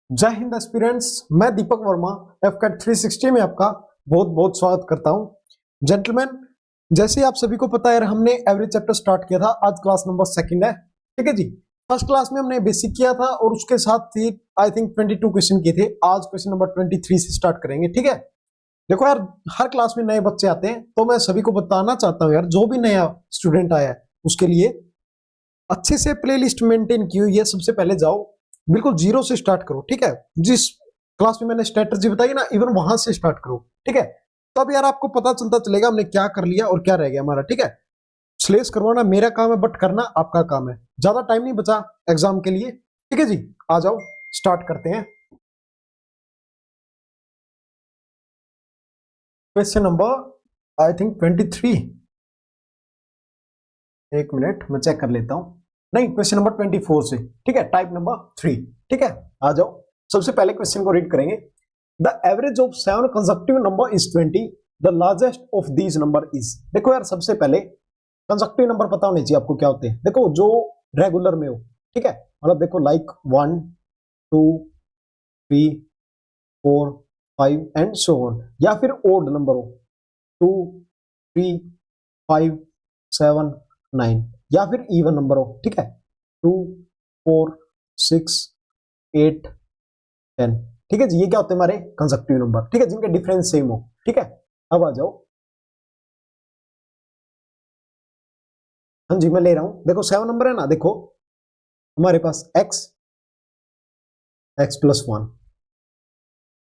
जय हिंद एस्पिरेंट्स। मैं दीपक वर्मा एफकेट 360 में आपका बहुत बहुत स्वागत करता हूं। जेंटलमैन, जैसे आप सभी को पता है हमने एवरेज चैप्टर स्टार्ट किया था। आज क्लास नंबर सेकंड है, ठीक है जी। फर्स्ट क्लास में हमने बेसिक किया था और उसके साथ ही आई थिंक 22 क्वेश्चन किए थे। आज क्वेश्चन नंबर 23 से स्टार्ट करेंगे, ठीक है। देखो यार, हर क्लास में नए बच्चे आते हैं तो मैं सभी को बताना चाहता हूँ यार, जो भी नया स्टूडेंट आया है उसके लिए अच्छे से प्लेलिस्ट मेंटेन की हुई है। सबसे पहले जाओ, बिल्कुल जीरो से स्टार्ट करो, ठीक है। जिस क्लास में मैंने स्ट्रेटजी बताई ना, इवन वहां से स्टार्ट करो, ठीक है। तब यार आपको पता चलता चलेगा हमने क्या कर लिया और क्या रह गया हमारा, ठीक है। स्लेस करवाना मेरा काम है, बट करना आपका काम है। ज्यादा टाइम नहीं बचा एग्जाम के लिए, ठीक है जी। आ जाओ, स्टार्ट करते हैं। Question number I think 23। एक मिनट मैं चेक कर लेता हूं। नहीं, क्वेश्चन नंबर 24 से, ठीक है। टाइप नंबर 3, ठीक है। आ जाओ, सबसे पहले क्वेश्चन को रीड करेंगे। The average of 7 consecutive number is 20, the largest of these number is. देखो यार, सबसे पहले कंसेक्यूटिव नंबर पता होने चाहिए आपको क्या होते हैं। देखो जो रेगुलर में हो, ठीक है। मतलब देखो लाइक 1 2 3 4 5 एंड सो ऑन। या फिर ओड नंबर हो, 2 3 5 7 9। या फिर इवन नंबर हो, ठीक है, 2 4 6 8 10, ठीक है जी। ये क्या होते हैं हमारे कंसेक्यूटिव नंबर, ठीक है, जिनके डिफरेंस सेम हो, ठीक है। अब आ जाओ, हाँ जी मैं ले रहा हूं। देखो 7 नंबर है ना, देखो हमारे पास x x plus 1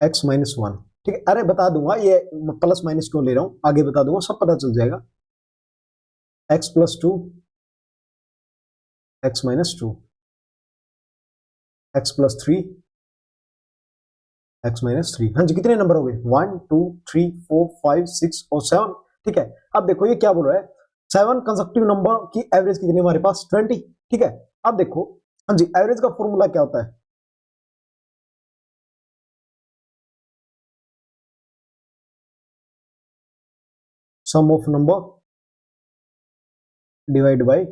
x minus 1, ठीक है। अरे बता दूंगा ये प्लस माइनस क्यों ले रहा हूं, आगे बता दूंगा, सब पता चल जाएगा। x plus 2 x minus 2, x plus 3 x minus 3। हाँ जी, कितने नंबर हो गए? 1 2 3 4 5 6 और 7, ठीक है। अब देखो ये क्या बोल रहा है, 7 कंसेक्यूटिव नंबर की एवरेज कितनी हमारे पास? 20, ठीक है। अब देखो, हाँ जी, एवरेज का फॉर्मूला क्या होता है? Sum of number divide by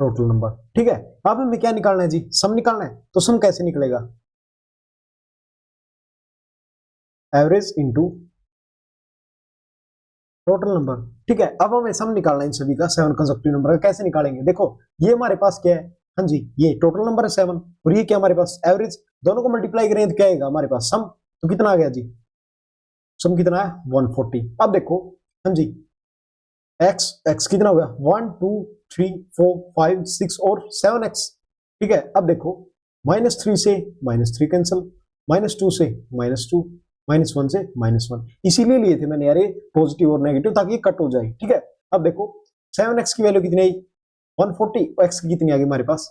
total number, ठीक है। अब हमें क्या निकालना है जी? सम निकालना है। तो सम कैसे निकलेगा? एवरेज इंटू टोटल नंबर, ठीक है। अब हमें सम निकालना है इन सभी का, 7 कंसेक्यूटिव नंबर का। कैसे निकालेंगे? देखो ये हमारे पास क्या है, हाँ जी, ये टोटल नंबर है 7 और ये क्या हमारे पास? एवरेज। दोनों को मल्टीप्लाई करें तो क्या आएगा हमारे पास? सम। तो कितना आ गया जी? सम कितना है? 140। अब देखो, हाँ जी, एक्स एक्स कितना हो गया? 1 2 3 4 5 6 और 7x, ठीक है। अब देखो, -3 से -3 कैंसिल, -2 से -2, -1 से -1। इसीलिए लिए थे मैंने यार ये पॉजिटिव और नेगेटिव, ताकि ये कट हो जाए, ठीक है। अब देखो 7x की वैल्यू कितनी आई? 140। x की कितनी आ गई हमारे पास?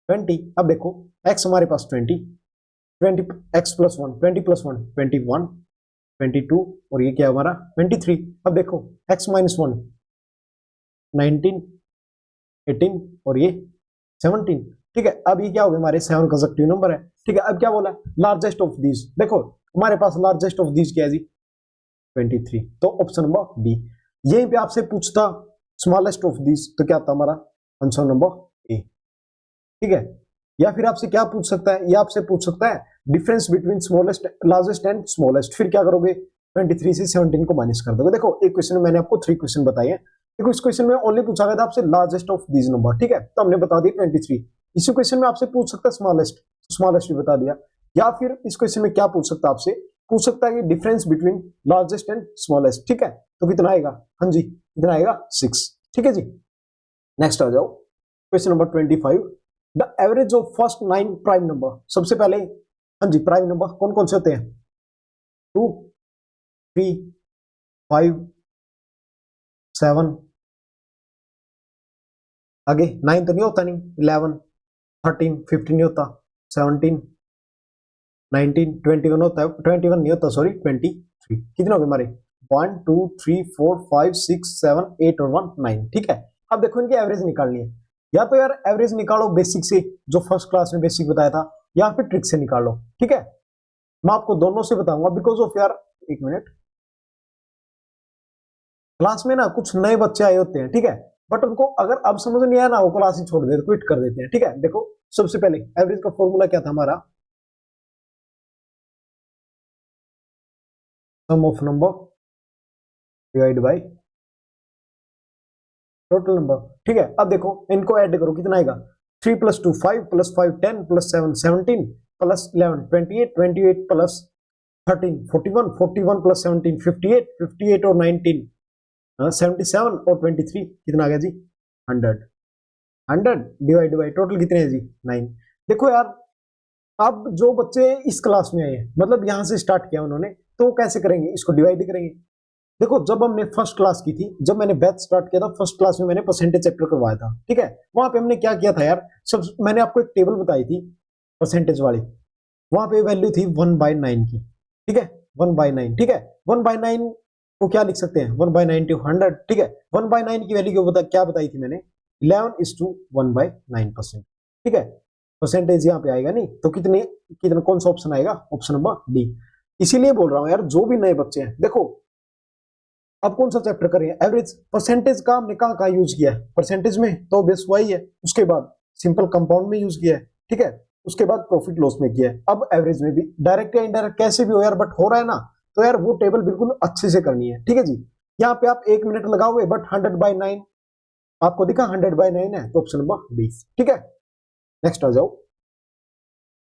20। अब देखो x हमारे पास 20, 20 x प्लस 1, 20 प्लस 1 21, 22 और ये क्या हमारा 23। अब देखो x माइनस 1 19, 18 और ये 17, ठीक है। अब ये क्या हो गया? हमारे 7 कंसेक्यूटिव नंबर है, ठीक है। अब क्या बोला? Largest of these. देखो हमारे पास लार्जेस्ट ऑफ दीज क्या है जी? 23। तो ऑप्शन नंबर बी। यहीं पे आपसे पूछता स्मॉलेस्ट ऑफ दीज, तो क्या था हमारा आंसर? नंबर ए, ठीक है। या फिर आपसे क्या पूछ सकता है? ये आपसे पूछ सकता है difference between smallest largest and smallest. फिर क्या करोगे? 23 से 17 को माइनस कर दोगे। देखो एक क्वेश्चन में मैंने आपको 3 क्वेश्चन बताए हैं। देखो इस क्वेश्चन में ओनली पूछा गया था आपसे लार्जेस्ट ऑफ दीज नंबर, ठीक है, तो हमने बता दी 23। इसी क्वेश्चन में आपसे पूछ सकता है स्मॉलेस्ट, स्मॉलेस्ट भी बता दिया। या फिर इस क्वेश्चन में क्या पूछ सकता है आपसे? पूछ सकता है कि difference between largest and smallest, ठीक है। तो कितना आएगा? हाँ जी, कितना आएगा? 6, ठीक है जी। नेक्स्ट आ जाओ, question number 25। The average of first 9 prime number. सबसे पहले हाँ जी, प्राइम नंबर कौन कौन से होते हैं? 2 3 5 7, आगे 9 तो नहीं होता, नहीं 11 13 15 नहीं होता, 17 19 21 होता है, 21 नहीं होता सॉरी, 23। कितने हो गए हमारे? 1 2 3 4 5 6 7 8 और 1 9, ठीक है। अब देखो इनकी एवरेज निकालनी है। या तो यार एवरेज निकालो बेसिक से, जो फर्स्ट क्लास में बेसिक बताया था, या फिर ट्रिक से निकालो, ठीक है। मैं आपको दोनों से बताऊंगा बिकॉज ऑफ यार, एक मिनट, क्लास में ना कुछ नए बच्चे आए होते हैं, ठीक है। बट उनको अगर अब समझ नहीं आया ना, वो क्लास ही छोड़ देते, क्विट कर देते हैं। ठीक है, देखो सबसे पहले एवरेज का फॉर्मूला क्या था हमारा, sum of number divide by total number. ठीक है, अब देखो इनको ऐड करो, कितना आएगा, 3 + 2 5 + 5 10 + 7 17 + 11 28 28 + 13 41 41 + 17 58 58 और 19 77 और 23 कितना आ गया जी, 100 100 डिवाइड बाई टोटल कितने हैं जी, 9। देखो यार, अब जो बच्चे इस क्लास में आए हैं, मतलब यहां से स्टार्ट किया उन्होंने, तो वो कैसे करेंगे, इसको डिवाइड करेंगे। देखो जब हमने फर्स्ट क्लास की थी, जब मैंने बैच स्टार्ट किया था, फर्स्ट क्लास में मैंने परसेंटेज चैप्टर करवाया था। ठीक है, वहां पे हमने क्या किया था यार, सब मैंने आपको एक टेबल बताई थी परसेंटेज वाली, वहां पे वैल्यू थी 1/9 की। ठीक है, 1/9। ठीक है, 1/9 को क्या लिख सकते हैं, 1/9 × 100। ठीक है, 1/9 की वैल्यू क्या बताई थी मैंने, 11:1/9%। ठीक है, परसेंटेज यहाँ पे आएगा नहीं, तो कितने कितना कौन सा ऑप्शन आएगा, ऑप्शन नंबर डी। इसीलिए बोल रहा हूँ यार, जो भी नए बच्चे हैं, देखो अब कौन सा चैप्टर करें, एवरेज। परसेंटेज का हमने कहाँ कहाँ यूज किया है, परसेंटेज में तो बेस वही है, उसके बाद सिंपल कंपाउंड में यूज किया है। ठीक है, उसके बाद प्रॉफिट लॉस में किया है, अब एवरेज में भी डायरेक्ट या इनडायरेक्ट कैसे भी हो यार, बट हो रहा है ना, तो यार वो टेबल बिल्कुल अच्छे से करनी है। ठीक है जी, यहाँ पे आप 1 मिनट लगाओगे, बट 100/9 आपको दिखा, 100/9 है, तो ऑप्शन नंबर डी। ठीक है, नेक्स्ट आ जाओ,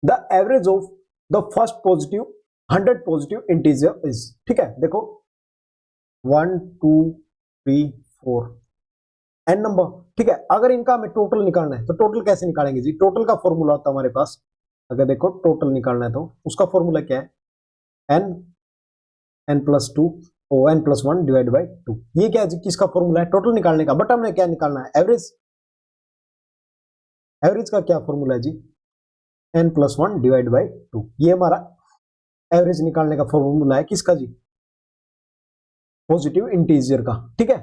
the average of the first positive 100 positive integer is. ठीक है, देखो 1 2 3 4 एन नंबर। ठीक है, अगर इनका हमें टोटल निकालना है, तो टोटल कैसे निकालेंगे जी, टोटल का फॉर्मूला होता है हमारे पास, अगर देखो टोटल निकालना है तो उसका फॉर्मूला क्या है, N n+2 O n+1 divide by 2। ये क्या है, किसका फॉर्मूला है, टोटल निकालने का, बट हमने क्या निकालना है, एवरेज। एवरेज का क्या फॉर्मूला है जी, n+1 डिवाइड बाई 2। ये हमारा एवरेज निकालने का फॉर्मूला है, किसका जी, पॉजिटिव इंटीजर का। ठीक है,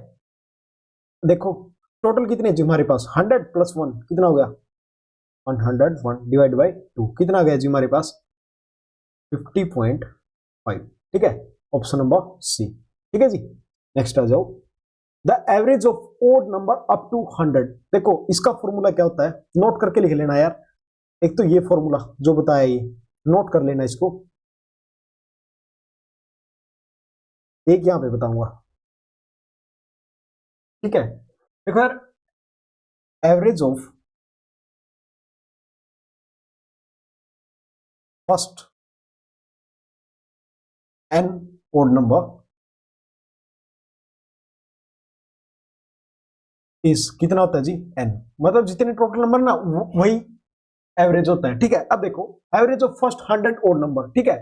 देखो टोटल कितने जी हमारे पास, 100 + 1 कितना हो गया, 101 डिवाइड बाई 2 कितना आ गया जी हमारे पास, 50.5। ठीक है, ऑप्शन नंबर सी। ठीक है जी, नेक्स्ट आ जाओ, the average of odd number up to 100। देखो इसका फॉर्मूला क्या होता है, नोट करके लिख लेना यार, एक तो ये फॉर्मूला जो बताया, ये नोट कर लेना इसको, एक यहां पे बताऊंगा। ठीक है, देखो यार, average of first N odd number is कितना होता है जी, एन, मतलब जितने टोटल नंबर ना वही एवरेज होता है। ठीक है, अब देखो average of first 100 odd number. ठीक है,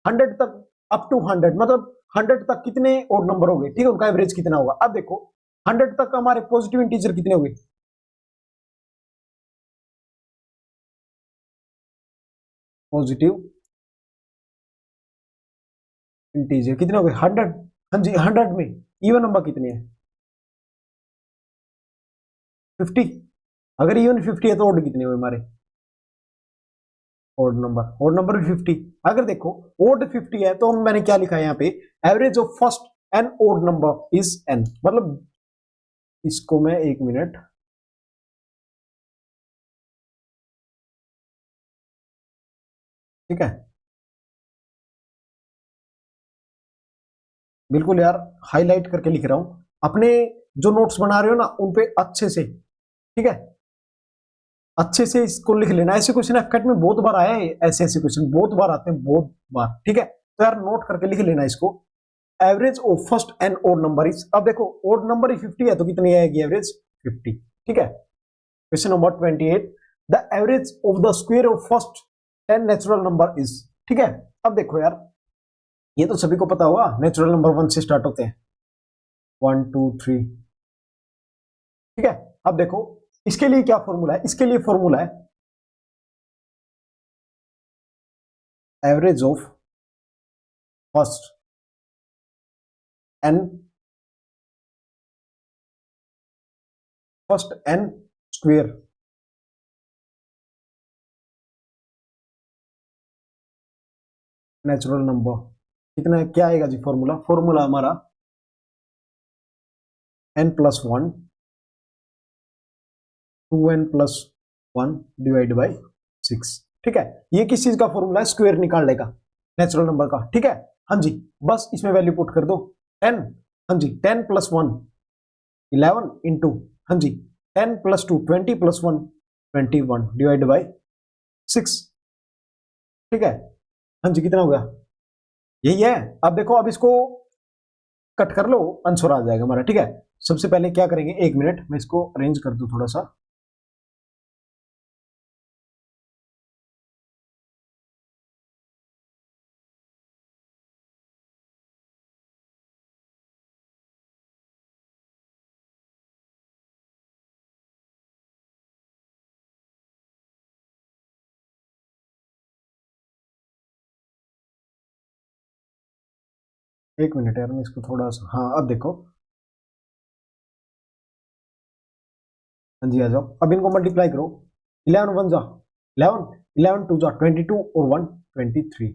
100 तक, अप टू 100 मतलब 100 तक कितने ओड नंबर हो गए, ठीक है, उनका एवरेज कितना होगा। अब देखो 100 तक हमारे पॉजिटिव इंटीजर कितने हो गए, पॉजिटिव इंटीजर कितने हो गए, 100। हाँ जी, 100 में इवन नंबर कितने हैं, 50। अगर इवन 50 है तो ओड कितने हुए हमारे, ओड नंबर भी 50। अगर देखो ओड 50 है, तो मैंने क्या लिखा है यहाँ पे, average of first N odd number is N, मतलब इसको मैं 1 मिनट, ठीक है, बिल्कुल यार हाईलाइट करके लिख रहा हूं, अपने जो नोट्स बना रहे हो ना उन पे अच्छे से, ठीक है, अच्छे से इसको लिख लेना। ऐसे क्वेश्चन एफकेट में बहुत बार आया है, ऐसे ऐसे क्वेश्चन बहुत बार आते हैं, बहुत बार। ठीक है, तो यार नोट करके लिख लेना इसको, average of first and odd number is, अब देखो ओड नंबर ही 50 है, तो कितनी आएगी एवरेज, 50। ठीक है, question number 28, the average of the square of first 10 natural number is. ठीक है, अब देखो यार, ये तो सभी को पता होगा, नेचुरल नंबर 1 से स्टार्ट होते हैं, 1 2 3। ठीक है, अब देखो इसके लिए क्या फॉर्मूला है, इसके लिए फॉर्मूला है average of first N, first N square natural number कितना, क्या आएगा जी फॉर्मूला, फॉर्मूला हमारा n+1 2n+1 डिवाइड बाई 6। ठीक है, ये किस चीज का फॉर्मूला है, स्क्वायर निकालने का, नेचुरल नंबर का। ठीक है, हाँ जी, बस इसमें वैल्यू पुट कर दो 10, हाँ जी 10+1 11 इंटू, हाँ जी 10+2 20+1 21 डिवाइड बाई 6। ठीक है, हाँ जी कितना हो गया, यही है। अब देखो, अब इसको कट कर लो, आंसर आ जाएगा हमारा। ठीक है, सबसे पहले क्या करेंगे, 1 मिनट मैं इसको अरेंज कर दूं थोड़ा सा। एक मिनट यार, मैं इसको थोड़ा सा, हाँ अब देखो, हाँ जी आ जाओ, अब इनको मल्टीप्लाई करो। 11 1 जा 11, 11 2 जा 22 और 1 23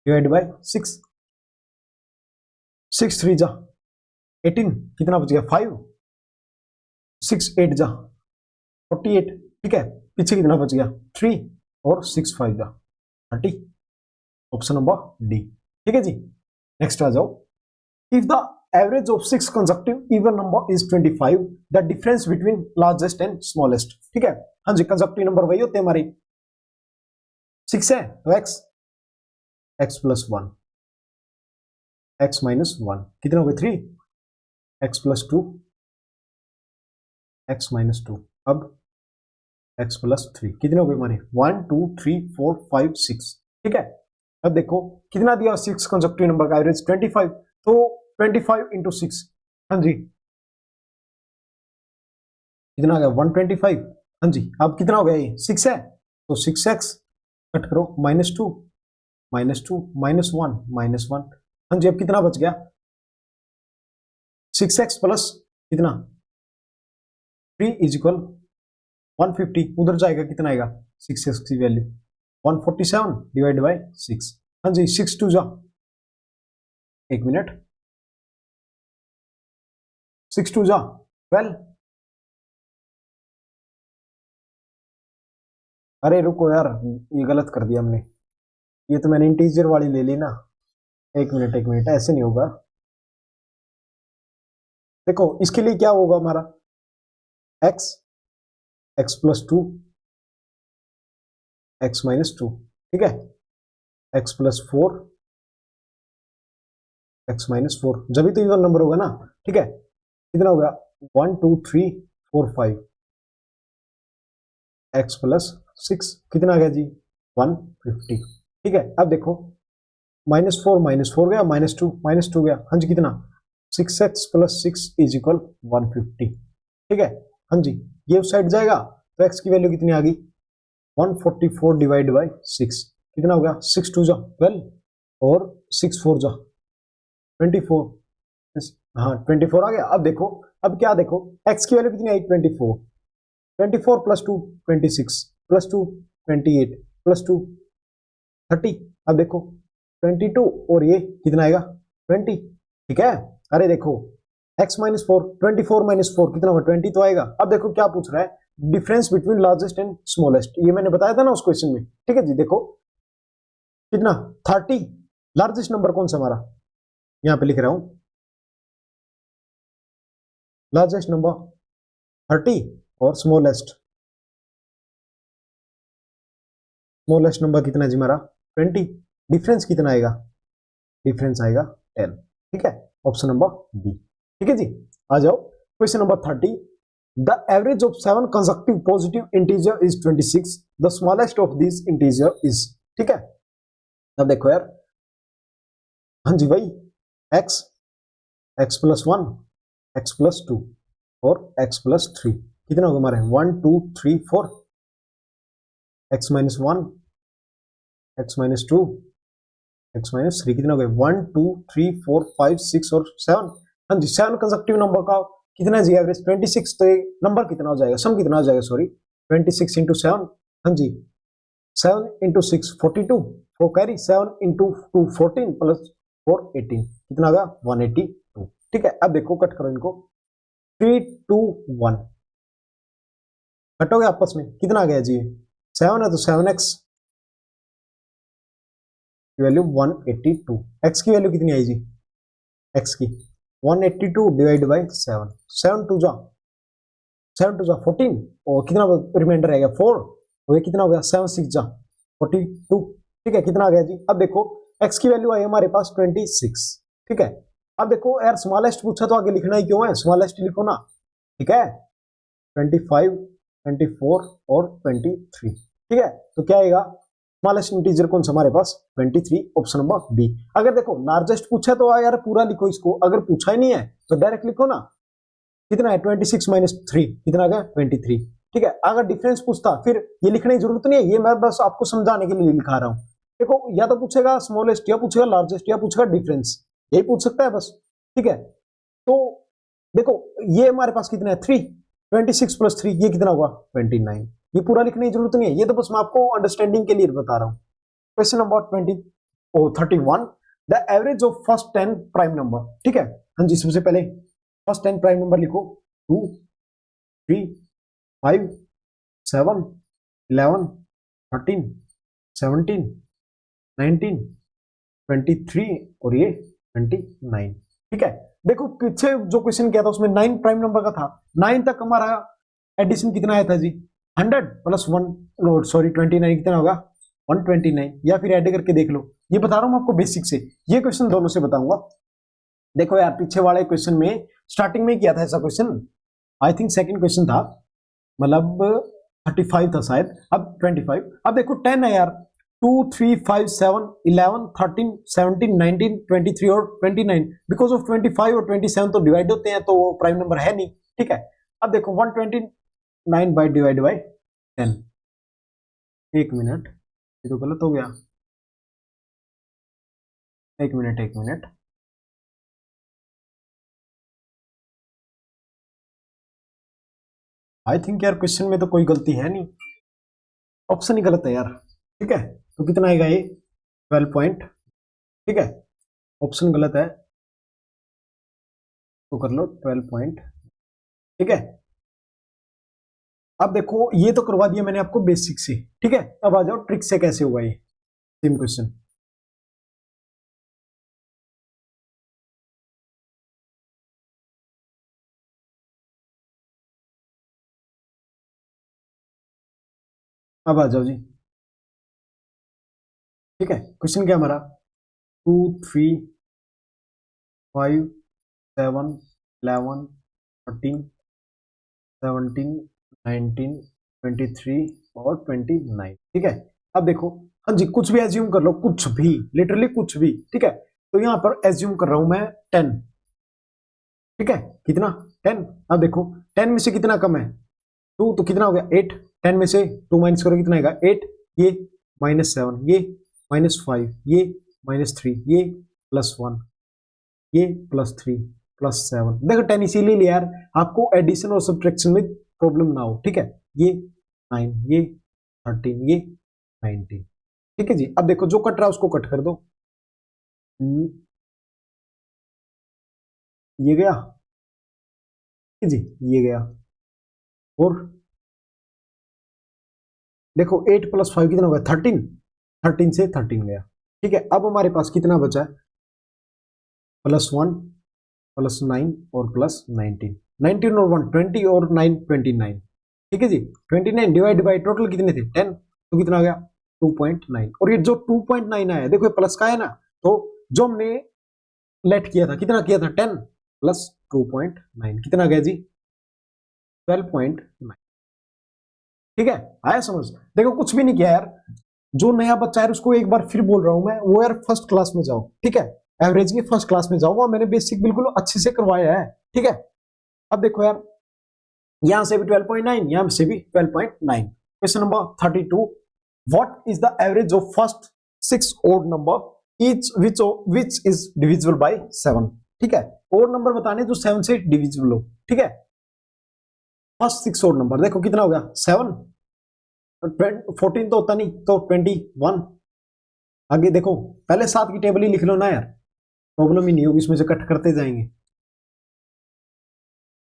डिवाइड बाई 6, 6 3 जा 18, कितना बच गया 5, 6 8 जा 48। ठीक है, पीछे कितना बच गया 3 और 6 5 जा 30, ऑप्शन नंबर डी। ठीक है जी, नेक्स्ट आ जाओ। If the average of 6 consecutive even number is 25, the difference between largest and smallest. ठीक है, हाँ जी कंसेक्टिव नंबर वही होते हैं हमारे, 6 है तो x, x+1 x-1 कितना हो गया 3, x+2 x-2, अब x+3 कितने हो गए हमारे 1 2 3 4 5 6। ठीक है, अब देखो कितना दिया 6 कंसेक्टिव नंबर का एवरेज 25, तो 25 इंटू 6, हाँ जी कितना आ गया 125। हाँ जी, अब कितना हो गया ये 6 है तो 6x कट करो, -2 -2 -1 -1। हाँ जी, अब कितना बच गया 6x प्लस कितना 3 इज इक्वल 150, उधर जाएगा कितना आएगा 6x की वैल्यू 147 डिवाइड बाई 6। हाँ जी 6 2 जा, एक मिनट, 6 2 जा 12, अरे रुको यार, ये गलत कर दिया हमने, ये तो मैंने इंटीजर वाली ले ली ना। एक मिनट ऐसे नहीं होगा। देखो इसके लिए क्या होगा हमारा x, x+2 x-2, ठीक है, x+4 x-4, जब भी तो इवन नंबर होगा ना। ठीक है, कितना हो गया 1 2 3 4 5, x+6 कितना आ गया जी 150। ठीक है, अब देखो -4 गया, -2 गया, हाँ जी कितना 6x+6 इज इक्वल 150। ठीक है, हाँ जी ये उस साइड जाएगा तो x की वैल्यू कितनी आ गई 144 डिवाइड बाई 6, कितना हो गया 6 2 जा 12 और 6 4 जा 24, हाँ 24 आ गया। अब देखो, अब क्या देखो x की वैल्यू कितनी आई 24, 24 प्लस 2 26 प्लस 2 28 प्लस 2 30। अब देखो 22 और ये कितना आएगा 20। ठीक है, अरे देखो x-4 24 - 4 कितना होगा 20 तो आएगा। अब देखो क्या पूछ रहा है, difference between largest and smallest, ये मैंने बताया था ना उस क्वेश्चन में। ठीक है जी, देखो कितना 30, लार्जेस्ट नंबर कौन सा हमारा, यहां पे लिख रहा हूं लार्जेस्ट नंबर 30 और स्मॉलेस्ट नंबर कितना जी हमारा 20, डिफरेंस कितना आएगा, डिफरेंस आएगा 10। ठीक है, ऑप्शन नंबर बी। ठीक है जी, आ जाओ question number 30। The average of 7 consecutive positive integer is 26, the smallest of this integer is. ठीक है, अब देखो यार, हाँ जी भाई x, x+1 x+2 और x+3 कितना होगा हमारे 1 2 3 4, x-1 x-2 x-3 कितना हो गया 1 2 3 4 5 6 और 7। हाँ जी 7 कंसेक्टिव नंबर का कितना जी एवरेज 26, तो ये नंबर कितना हो जाएगा, सम कितना हो जाएगा सॉरी 26 इंटू 7, हाँ जी 7 इंटू 6 42, 4 कैरी 7 इंटू 2 14 प्लस 4 18 कितना होगा 182। ठीक है, अब देखो कट करो इनको 3 2 1, कटोगे आपस में, कितना आ गया जी? 7 है तो 7x की वैल्यू 182, x की वैल्यू कितनी आई जी? x की 182 डिवाइड बाई 7, 7 टू जा 14, और कितना रिमाइंडर रहेगा 4, और ये कितना हो गया 7 6 जा 42। ठीक है, कितना आ गया जी? अब देखो x की वैल्यू आई हमारे पास 26। ठीक है, अब देखो यार स्मॉलेस्ट पूछा तो आगे लिखना ही क्यों है, स्मॉलेस्ट लिखो ना। ठीक है, 25, 24 और 23। ठीक है, तो क्या आएगा स्मॉलेस्ट इंटीजर कौन सा हमारे पास? 23, ऑप्शन नंबर बी। अगर देखो लार्जेस्ट पूछा तो यार पूरा लिखो इसको, अगर पूछा ही नहीं है तो डायरेक्ट लिखो ना। कितना है 26 माइनस 3, कितना आ गया 23। ठीक है, अगर डिफरेंस पूछता फिर ये लिखने की जरूरत नहीं है, ये मैं बस आपको समझाने के लिए लिखा रहा हूं। देखो या तो पूछेगा स्मॉलेस्ट, या पूछेगा लार्जेस्ट, या पूछेगा डिफरेंस, यही पूछ सकता है बस। ठीक है, तो देखो ये हमारे पास कितना है 3, 26 प्लस 3 ये कितना होगा 29। ये पूरा लिखने की जरूरत नहीं है, ये तो बस मैं आपको अंडरस्टैंडिंग के लिए बता रहा हूँ। Question number 31, the average of first 10 prime number. ठीक है, हाँ जी, सबसे पहले फर्स्ट 10 प्राइम नंबर लिखो, 2, 3, 5, 7, 11, 13, 17, 19, 23 और ये 29। ठीक है, देखो पीछे जो क्वेश्चन किया था उसमें 9 प्राइम नंबर का था, 9 तक हमारा एडिशन कितना आया था जी? 100 प्लस 1, सॉरी 29 कितना होगा 129, या फिर ऐड करके देख लो। ये बता रहा हूं आपको बेसिक से, ये क्वेश्चन दोनों से बताऊंगा। देखो यार पीछे वाले क्वेश्चन में स्टार्टिंग में किया था ऐसा question, I think second question था, मतलब 35 था शायद, अब 25। अब देखो 10 है यार, 2, 3, 5, 7, 11, 13, 17, 19, 23 और 29। बिकॉज ऑफ 25 और 27 तो डिवाइड होते हैं, तो वो प्राइम नंबर है नहीं। ठीक है, अब देखो 129 बाई डिवाइड बाई 10, एक मिनट, ये तो गलत हो गया, एक मिनट एक मिनट, आई थिंक यार क्वेश्चन में तो कोई गलती है नहीं, ऑप्शन ही गलत है यार। ठीक है, तो कितना आएगा ये 12 पॉइंट। ठीक है, ऑप्शन गलत है तो कर लो 12 पॉइंट। ठीक है, अब देखो ये तो करवा दिया मैंने आपको बेसिक से। ठीक है, अब आ जाओ ट्रिक से कैसे हुआ ये सेम क्वेश्चन। अब आ जाओ जी। ठीक है, क्वेश्चन क्या हमारा 2, 3, 5, 7, 11, 13, 17, 19, 23 और 29। ठीक है, अब देखो हाँ जी, कुछ भी एज्यूम कर लो, कुछ भी, लिटरली कुछ भी। ठीक है, तो यहां पर एज्यूम कर रहा हूं मैं 10। ठीक है, कितना 10। अब देखो 10 में से कितना कम है 2, तो कितना हो गया 8। 10 में से 2 माइनस करो कितना आएगा 8, ये -7, ये -5, ये -3, ये +1, ये +3 +7। देखो 10 इसीलिए लिया यार आपको एडिशन और सब्ट्रैक्शन में प्रॉब्लम ना हो। ठीक है, ये 9, ये 13, ये 19। ठीक है जी, अब देखो जो कट रहा है उसको कट कर दो, ये गया जी, ये गया, और देखो 8 + 5 कितना होगा 13, 13 से 13 गया। ठीक है, अब हमारे पास कितना बचा है +1 +9 और +19, 19 और 1 20 और 9 29। ठीक है जी, 29 डिवाइड बाई टोटल कितने थे 10, तो कितना आ गया 2.9। और ये जो 2.9 आया देखो ये प्लस का है ना, तो जो हमने लेट किया था कितना किया था 10 प्लस 2.9 कितना आ गया जी 12.9। ठीक है, आया समझ? देखो कुछ भी नहीं किया यार, जो नया बच्चा है उसको एक बार फिर बोल रहा हूं मैं, वो यार फर्स्ट क्लास में जाओ। ठीक है, एवरेज की फर्स्ट क्लास में जाओ, वो मैंने बेसिक बिल्कुल अच्छे से करवाया है। ठीक है, अब देखो यार यहां से भी 12.9, यहां से भी 12.9। Question number 32, what is the average of first 6 odd number each which is divisible by 7। ठीक है, ओड नंबर बताने जो 7 से डिविजिबल हो। ठीक है, फर्स्ट 6 ओड नंबर देखो कितना हो गया 7, 14 तो होता नहीं तो 21। आगे देखो पहले 7 की टेबल ही लिख लो ना यार, प्रॉब्लम ही नहीं होगी, इसमें से कट करते जाएंगे।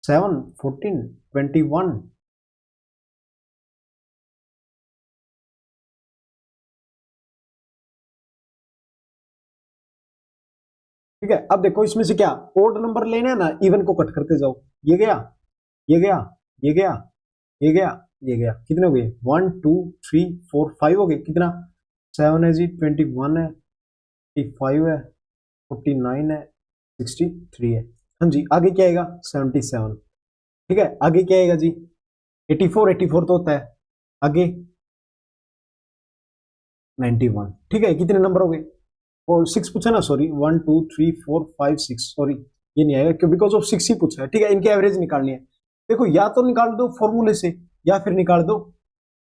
7, 14, 21, ठीक है, अब देखो इसमें से क्या ओड नंबर लेना है ना, इवन को कट करते जाओ, ये गया, ये गया, ये गया, ये गया, ये गया, कितने हो गए 1 2 3 4 5 हो गए, कितना 7 है जी, 21 है, 85 है, 49 है, 63 है। हाँ जी, आगे क्या आएगा 77। ठीक है, आगे क्या आएगा जी 84, 84 तो होता है, आगे 91। ठीक है, कितने नंबर हो गए, और 6 पूछा ना, सॉरी 1 2 3 4 5 6, सॉरी ये नहीं आएगा क्यों, बिकॉज ऑफ 6 ही पूछा है। ठीक है, इनकी एवरेज निकालनी है। देखो या तो निकाल दो फॉर्मूले से या फिर निकाल दो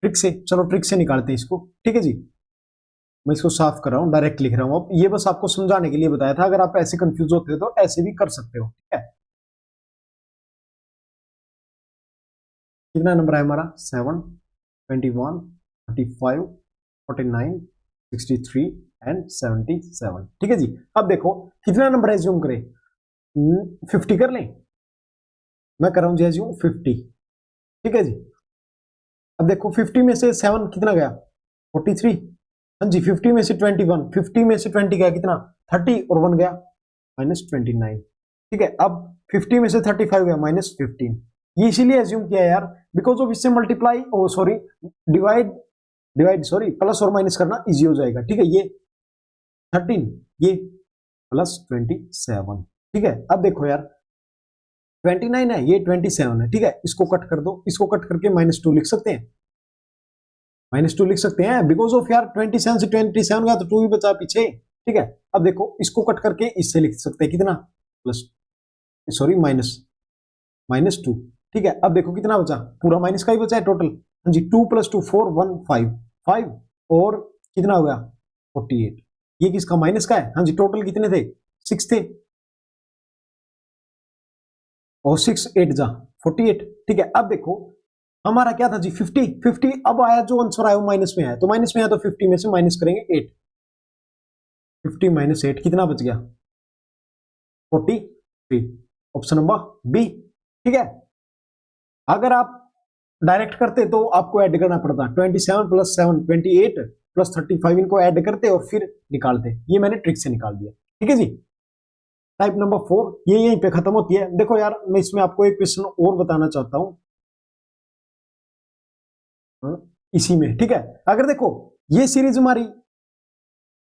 ट्रिक से। चलो ट्रिक से निकालते हैं इसको। ठीक है जी, मैं इसको साफ कर रहा हूँ, डायरेक्ट लिख रहा हूँ। अब ये बस आपको समझाने के लिए बताया था, अगर आप ऐसे कंफ्यूज होते हो तो ऐसे भी कर सकते हो। ठीक है, कितना नंबर है हमारा 7 21 35 49 63 एंड 77। ठीक है जी, अब देखो कितना नंबर है, ज्यूम करें 50 कर लें, मैं कर रहा हूं जी 50। ठीक है जी, अब देखो 50 में से 7 कितना गया 43। हाँ जी, 50 में से 21, 50 में से 20 गया कितना 30, और 1 गया -29। ठीक है, अब 50 में से 35 गया -15। ये इसीलिए एज्यूम किया यार, बिकॉज ऑफ इससे मल्टीप्लाई ओ सॉरी डिवाइड, सॉरी प्लस और माइनस करना इजी हो जाएगा। ठीक है, ये 13, ये +27। ठीक है, अब देखो यार 29 है, ये 27 है। ठीक है, इसको कट कर दो, इसको कट करके -2 लिख सकते हैं, -2 लिख सकते हैं, बिकॉज ऑफ यार 27 से 27 गया तो 2 ही बचा पीछे। ठीक है, अब देखो इसको कट करके इससे लिख सकते हैं कितना प्लस, सॉरी -2। ठीक है, अब देखो कितना बचा, पूरा माइनस का ही बचा है टोटल। हाँ जी, 2 + 2 4 1 5 5, और कितना हो गया 48। ये किसका माइनस का है। हाँ जी, टोटल कितने थे 6 थे, और 6 8 जा 48। ठीक है, अब देखो हमारा क्या था जी 50 50, अब आया जो आंसर आया वो माइनस में आया, तो माइनस में आया तो 50 में से माइनस करेंगे 8, 50 - 8 कितना बच गया 43, ऑप्शन नंबर बी। ठीक है, अगर आप डायरेक्ट करते तो आपको ऐड करना पड़ता 27 + 7 28 + 35, इनको ऐड करते और फिर निकालते। ये मैंने ट्रिक से निकाल दिया। ठीक है जी, टाइप नंबर 4 ये यहीं पे खत्म होती है। देखो यार मैं इसमें आपको एक क्वेश्चन और बताना चाहता हूं इसी में। ठीक है, अगर देखो ये सीरीज हमारी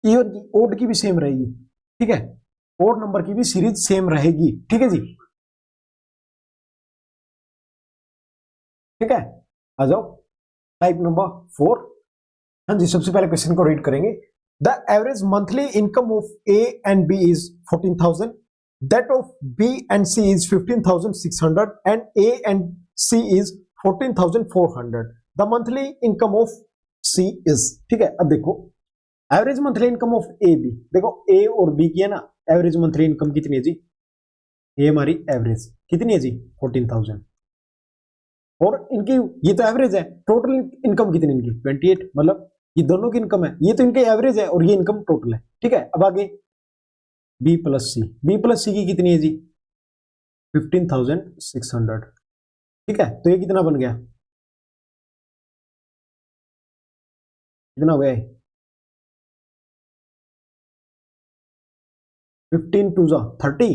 ईयर की ओड की भी सेम रहेगी। ठीक है, ओड नंबर की भी सीरीज सेम रहेगी। ठीक है जी, ठीक है, आ जाओ टाइप नंबर 4। हाँ जी, सबसे पहले क्वेश्चन को रीड करेंगे। The average monthly income of A and B is 14,000, that of B and C is 15,600 and A and C is 14,400। The monthly income of C is. ठीक है, अब देखो average monthly income of A B, देखो A और B की है ना average monthly income कितनी है जी, ये हमारी एवरेज कितनी है जी 14,000, और इनकी ये तो एवरेज है, टोटल इनकम कितनी इनकी 28, मतलब ये दोनों की इनकम है, ये तो इनके एवरेज है और ये इनकम टोटल है। ठीक है, अब आगे बी प्लस सी, बी प्लस सी की कितनी है जी 15,600। ठीक है, तो ये कितना बन गया, कितना हो गया 15 2 जा 30,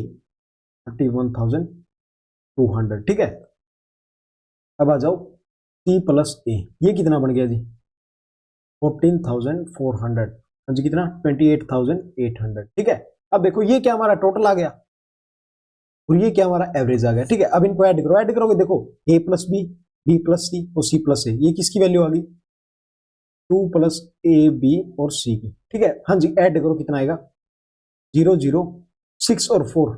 31,200। ठीक है, अब आ जाओ सी प्लस ए, ये कितना बन गया जी 14,400, जी कितना 28,800। ठीक है, अब देखो ये क्या हमारा टोटल आ गया और ये क्या हमारा एवरेज आ गया। ठीक है, अब इनको ऐड करो, ऐड करोगे देखो ए प्लस बी, बी प्लस सी और सी प्लस ए, ये किसकी वैल्यू आ गई 2 + ए बी और सी की। ठीक है, हाँ जी, ऐड करो कितना आएगा 0 0 6 और 4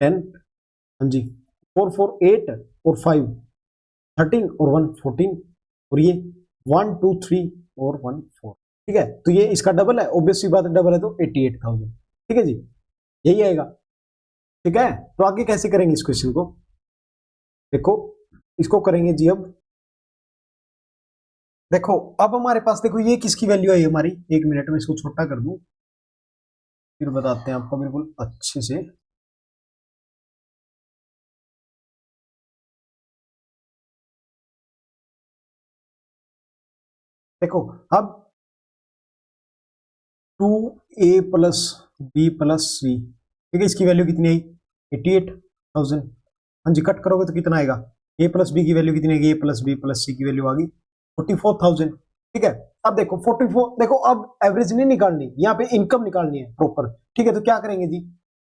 10, हाँ जी 4 4 8 और 5 13 और 1 14, और ये 1 2 3 और 1 4। ठीक है, तो ये इसका डबल है, ऑब्वियस सी बात है, डबल है तो 88,000। ठीक है जी, यही आएगा। ठीक है, तो आगे कैसे करेंगे इस क्वेश्चन को, देखो इसको करेंगे जी। अब देखो अब हमारे पास देखो ये किसकी वैल्यू आई हमारी, एक मिनट में इसको छोटा कर दूं फिर बताते हैं आपको बिल्कुल अच्छे से। देखो अब 2a + b + c ठीक है, इसकी वैल्यू कितनी आई 88,000। हाँ जी, कट करोगे तो कितना आएगा, ए प्लस बी की वैल्यू कितनी आएगी, ए प्लस बी प्लस सी की वैल्यू आ गई 44,000। ठीक है, अब देखो 44, देखो अब एवरेज नहीं निकालनी, यहाँ पे इनकम निकालनी है प्रॉपर। ठीक है, तो क्या करेंगे जी,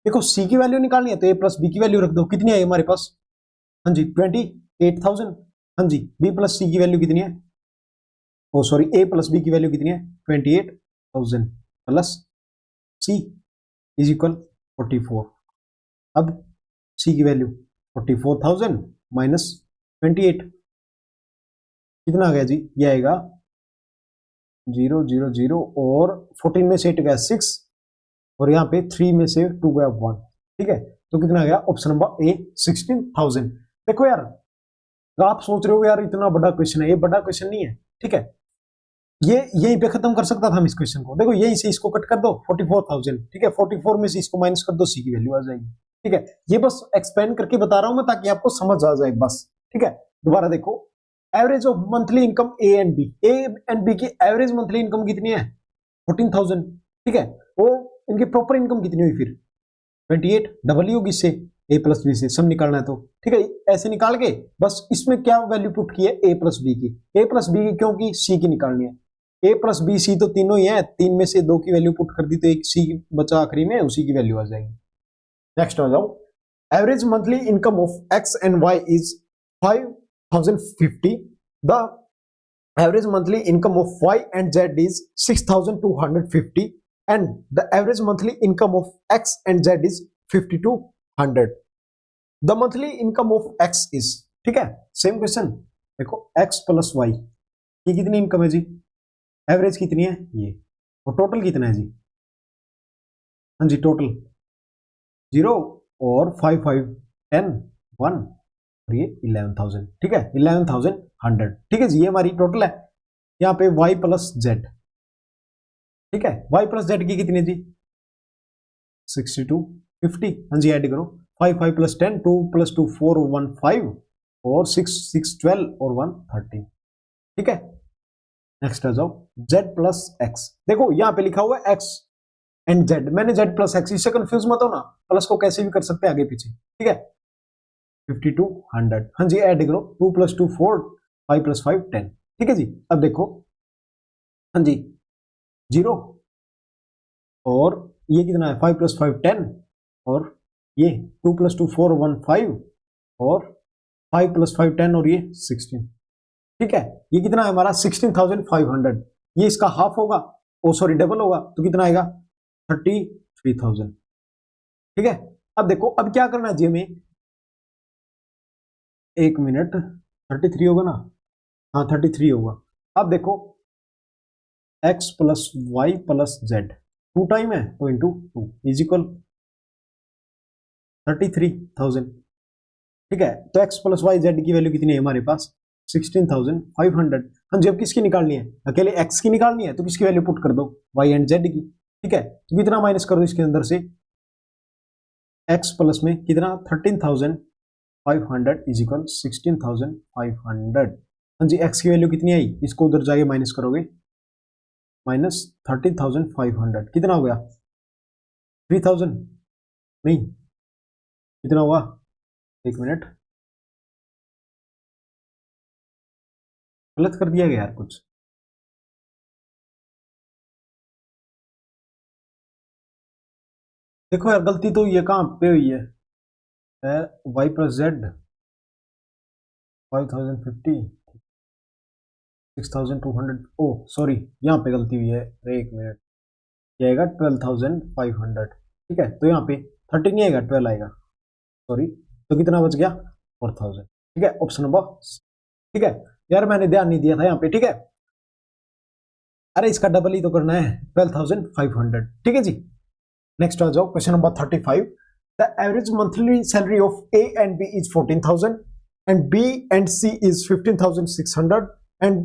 देखो सी की वैल्यू निकालनी है तो ए प्लस बी की वैल्यू रख दो, कितनी आई हमारे पास, हाँ जी 28,000। हाँ जी, बी प्लस सी की वैल्यू कितनी है, ओ सॉरी ए प्लस बी की वैल्यू कितनी है 28,000 प्लस सी इज इक्वल 44। अब सी की वैल्यू 44,000 माइनस 28 कितना आ गया जी, ये आएगा 000 और 14 में से 8 गया 6 और यहाँ पे 3 में से 2 गया 1। ठीक है, तो कितना आ गया, ऑप्शन नंबर ए 16,000। देखो यार, आप सोच रहे हो यार इतना बड़ा क्वेश्चन है, ये बड़ा क्वेश्चन नहीं है। ठीक है, ये यहीं पे खत्म कर सकता था हम इस क्वेश्चन को। देखो यहीं से इसको कट कर दो 44,000। ठीक है, 44 में से इसको माइनस कर दो, सी की वैल्यू आ जाएगी। ठीक है, ये बस एक्सपेंड करके बता रहा हूं मैं ताकि आपको समझ आ जाए बस। ठीक है, दोबारा देखो, average of monthly income A and B, A and B की एवरेज मंथली इनकम कितनी है 14,000। ठीक है, वो इनकी प्रॉपर इनकम कितनी हुई फिर 28, डबल ही होगी इससे, ए प्लस बी से सम निकालना है तो। ठीक है, ऐसे निकाल के बस इसमें क्या वैल्यू पुट की है ए प्लस बी की, ए प्लस बी की क्योंकि सी की निकालनी है। ए प्लस बी सी तो तीनों ही है, 3 में से 2 की वैल्यू पुट कर दी तो एक सी बचा आखिरी में, उसी की वैल्यू आ जाएगी। नेक्स्ट आ जाओ, average monthly income of X and Y is 5,050, the average monthly income of Y and Z is 6,250 and the average monthly income of x and z is 5,200. the monthly income of x is, ठीक है, same question. देखो x plus Y, ये कितनी income है जी, average कितनी है ये, और टोटल कितना है जी, हाँ जी टोटल 0 और 5 5 10 1 और ये 11,000। ठीक है, 11,100। ठीक है जी, ये हमारी टोटल है। यहाँ पे y प्लस जेड, ठीक है, y प्लस जेड की कितनी जी 6250। हाँ जी, ऐड करो 5 5 प्लस 10 2 प्लस 2 4 और 1 5 और 6 6 12 और 1 13। ठीक है, नेक्स्ट आ जाओ z प्लस x। देखो यहाँ पे लिखा हुआ है x एंड z, मैंने z प्लस x, इससे कंफ्यूज मत हो ना, प्लस को कैसे भी कर सकते हैं आगे पीछे। ठीक है, 5200। हाँ जी, ऐड करो 2 प्लस 2 4 5 प्लस 5 10। ठीक है जी, अब देखो हाँ जी 0 और ये कितना है 5 प्लस 5 10 और ये 2 प्लस 2 4 1 5 और 5 प्लस 5 10 और ये 16। ठीक है, ये कितना है हमारा 16,500। ये इसका हाफ होगा, ओ सॉरी डबल होगा, तो कितना आएगा 33,000। ठीक है, अब देखो अब क्या करना है जी हमें, एक मिनट, 33 होगा ना, हाँ 33 होगा। अब देखो x plus Y plus Z 2 time है तो इंटू 2 इज इक्वल 33,000। ठीक है, तो x प्लस वाई जेड की वैल्यू कितनी है हमारे पास 16,500। हाँ जी, अब किसकी निकालनी है, अकेले x की निकालनी है तो किसकी वैल्यू पुट कर दो y एंड z की। ठीक है, तो कितना माइनस कर दो इसके अंदर से, x प्लस में कितना 13,500 इज इक्वल 16,500। हाँ जी, x की वैल्यू कितनी आई, इसको उधर जाके माइनस करोगे, माइनस 13,500 कितना हो गया 3,000, नहीं कितना हुआ, एक मिनट, गलत कर दिया गया यार कुछ। देखो यार गलती तो ये कहाँ पे हुई है वाई प्लस जेड 5,050 6,200, ओ सॉरी यहाँ पे गलती हुई है, एक मिनट, ये आएगा 12,500। ठीक है, तो यहाँ पे 30 नहीं आएगा 12 आएगा, सॉरी, तो कितना बच गया 4,000। ठीक है, ऑप्शन नंबर, ठीक है यार मैंने ध्यान नहीं दिया था यहाँ पे। ठीक है, अरे इसका डबल ही तो करना है 12,500। ठीक है जी, नेक्स्ट आ जाओ question number 35। The average monthly salary of A and B is 14,000 and B and C is 15,600 and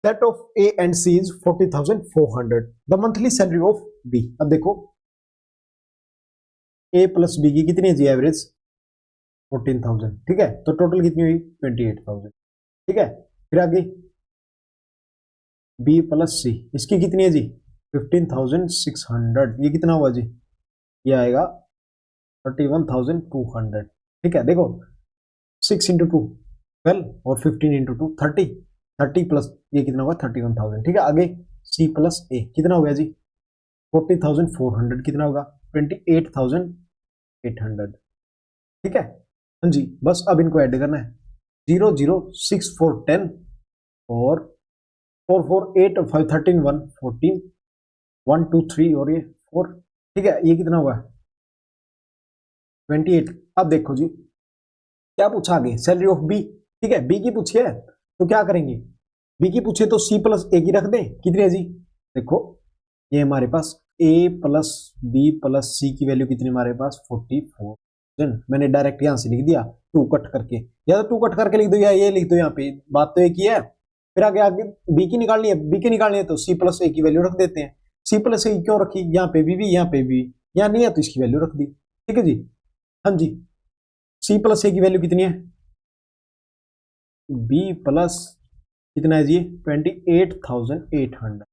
that of A and C is 40,400. The monthly salary of B। अब देखो A प्लस B की कितनी है जी average 14,000। ठीक है, तो total कितनी हुई 28,000। ठीक है, फिर आगे B प्लस C, इसकी कितनी है जी 15,600, ये कितना हुआ जी, ये आएगा 31,200। ठीक है, देखो 6 इंटू 2 12 और 15 इंटू 2 30, 30 प्लस ये कितना होगा 31,000। ठीक है, आगे सी प्लस ए कितना हो गया जी 40,400, कितना होगा 28,800। ठीक है, हाँ जी, बस अब इनको ऐड करना है 0 0 6 4 10 और 4 4 8 और 5 13 1 14 1 2 3 और ये 4। ठीक है, ये कितना हुआ 28। अब देखो जी क्या पूछा आगे, सैलरी ऑफ बी। ठीक है, बी की पूछी है तो क्या करेंगे, बी की पूछे तो सी प्लस ए की रख दें, कितनी है जी देखो ये हमारे पास ए प्लस बी प्लस सी की वैल्यू कितनी हमारे पास 44,000। मैंने डायरेक्ट यहां से लिख दिया 2 कट करके, या तो 2 कट करके लिख दो या ये लिख दो, यहाँ पे बात तो एक ही है। फिर आगे आगे बी की निकालनी है, बी की निकालनी है तो सी प्लस ए की वैल्यू रख देते हैं। सी प्लस ए क्यों रखी, यहाँ पे भी यहाँ पे भी, यहाँ नहीं है तो इसकी वैल्यू रख दी। ठीक है जी, हाँ जी, सी प्लस ए की वैल्यू कितनी है, बी प्लस कितना है जी 28,800।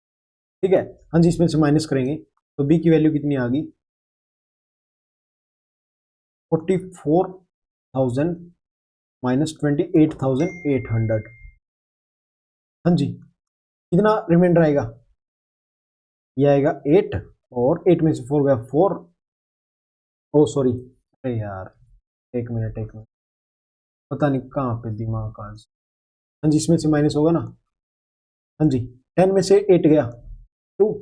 ठीक है, हाँ जी, इसमें से माइनस करेंगे तो बी की वैल्यू कितनी आ गई 44,000 माइनस 28,800। हाँ जी, कितना रिमाइंडर आएगा, ये आएगा 8 और 8 में से 4 गया 4। ओ सॉरी, अरे यार एक मिनट पता नहीं कहाँ पे दिमाग आज। हाँ जी, इसमें से माइनस होगा ना, हाँ जी 10 में से 8 गया 2।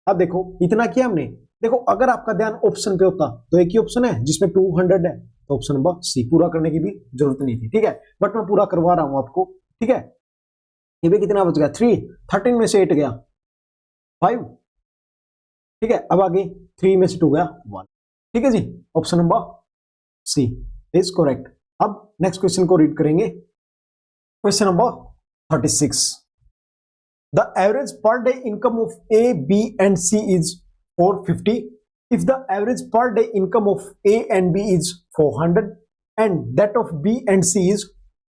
अब देखो इतना किया हमने, देखो अगर आपका ध्यान ऑप्शन पे होता तो एक ही ऑप्शन है जिसमें 200 है, तो ऑप्शन नंबर सी, पूरा करने की भी जरूरत नहीं थी। ठीक है, बट मैं पूरा करवा रहा हूं आपको। ठीक है, ये भी कितना बच गया 3, 13 में से 8 गया 5। ठीक है, अब आगे 3 में से 2 गया 1। ठीक है जी, option number C is correct. अब नेक्स्ट क्वेश्चन को रीड करेंगे, question number 36। The average per day income of A, B and C is 450. If the average per day income of A and B is 400 and that of B and C is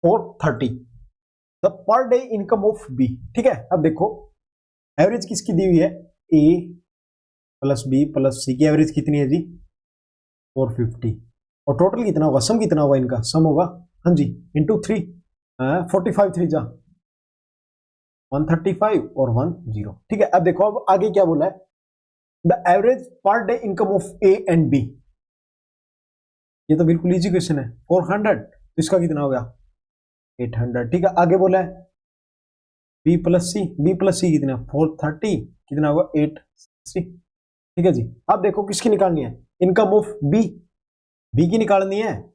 430, the per day income of B। ठीक है, अब देखो average किसकी दी हुई है, A plus B plus C की average कितनी है जी 450, और टोटल कितना होगा, सम कितना होगा इनका, सम होगा हाँ जी इंटू 3, 45 3 जा 135 और 10। ठीक है, अब देखो अब आगे क्या बोला है, the average per day income of A and B. ये तो बिल्कुल इजी क्वेश्चन है, 400 तो इसका कितना हो गया 800। ठीक है, आगे बोला है बी प्लस सी कितना 430, कितना होगा 860। ठीक है जी, अब देखो किसकी निकालनी है, इनकम ऑफ बी की निकालनी है।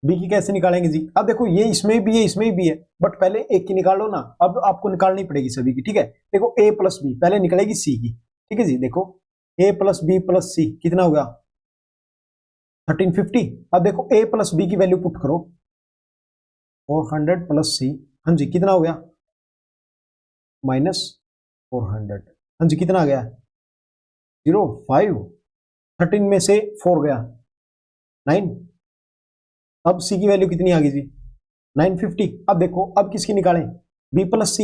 बी की कैसे निकालेंगे जी, अब देखो ये इसमें भी है इसमें भी है, बट पहले एक की निकाल लो ना, अब आपको निकालनी पड़ेगी सभी की। ठीक है, देखो ए प्लस बी पहले निकलेगी सी की। ठीक है जी, देखो ए प्लस बी प्लस सी कितना होगा 1350। अब देखो ए प्लस बी की वैल्यू पुट करो 400 प्लस सी, हाँ जी कितना हो गया -400। हाँ जी कितना आ गया 05, 13 में से 4 गया 9। अब सी की वैल्यू कितनी आ गई जी 950। अब देखो अब किसकी निकालें, बी प्लस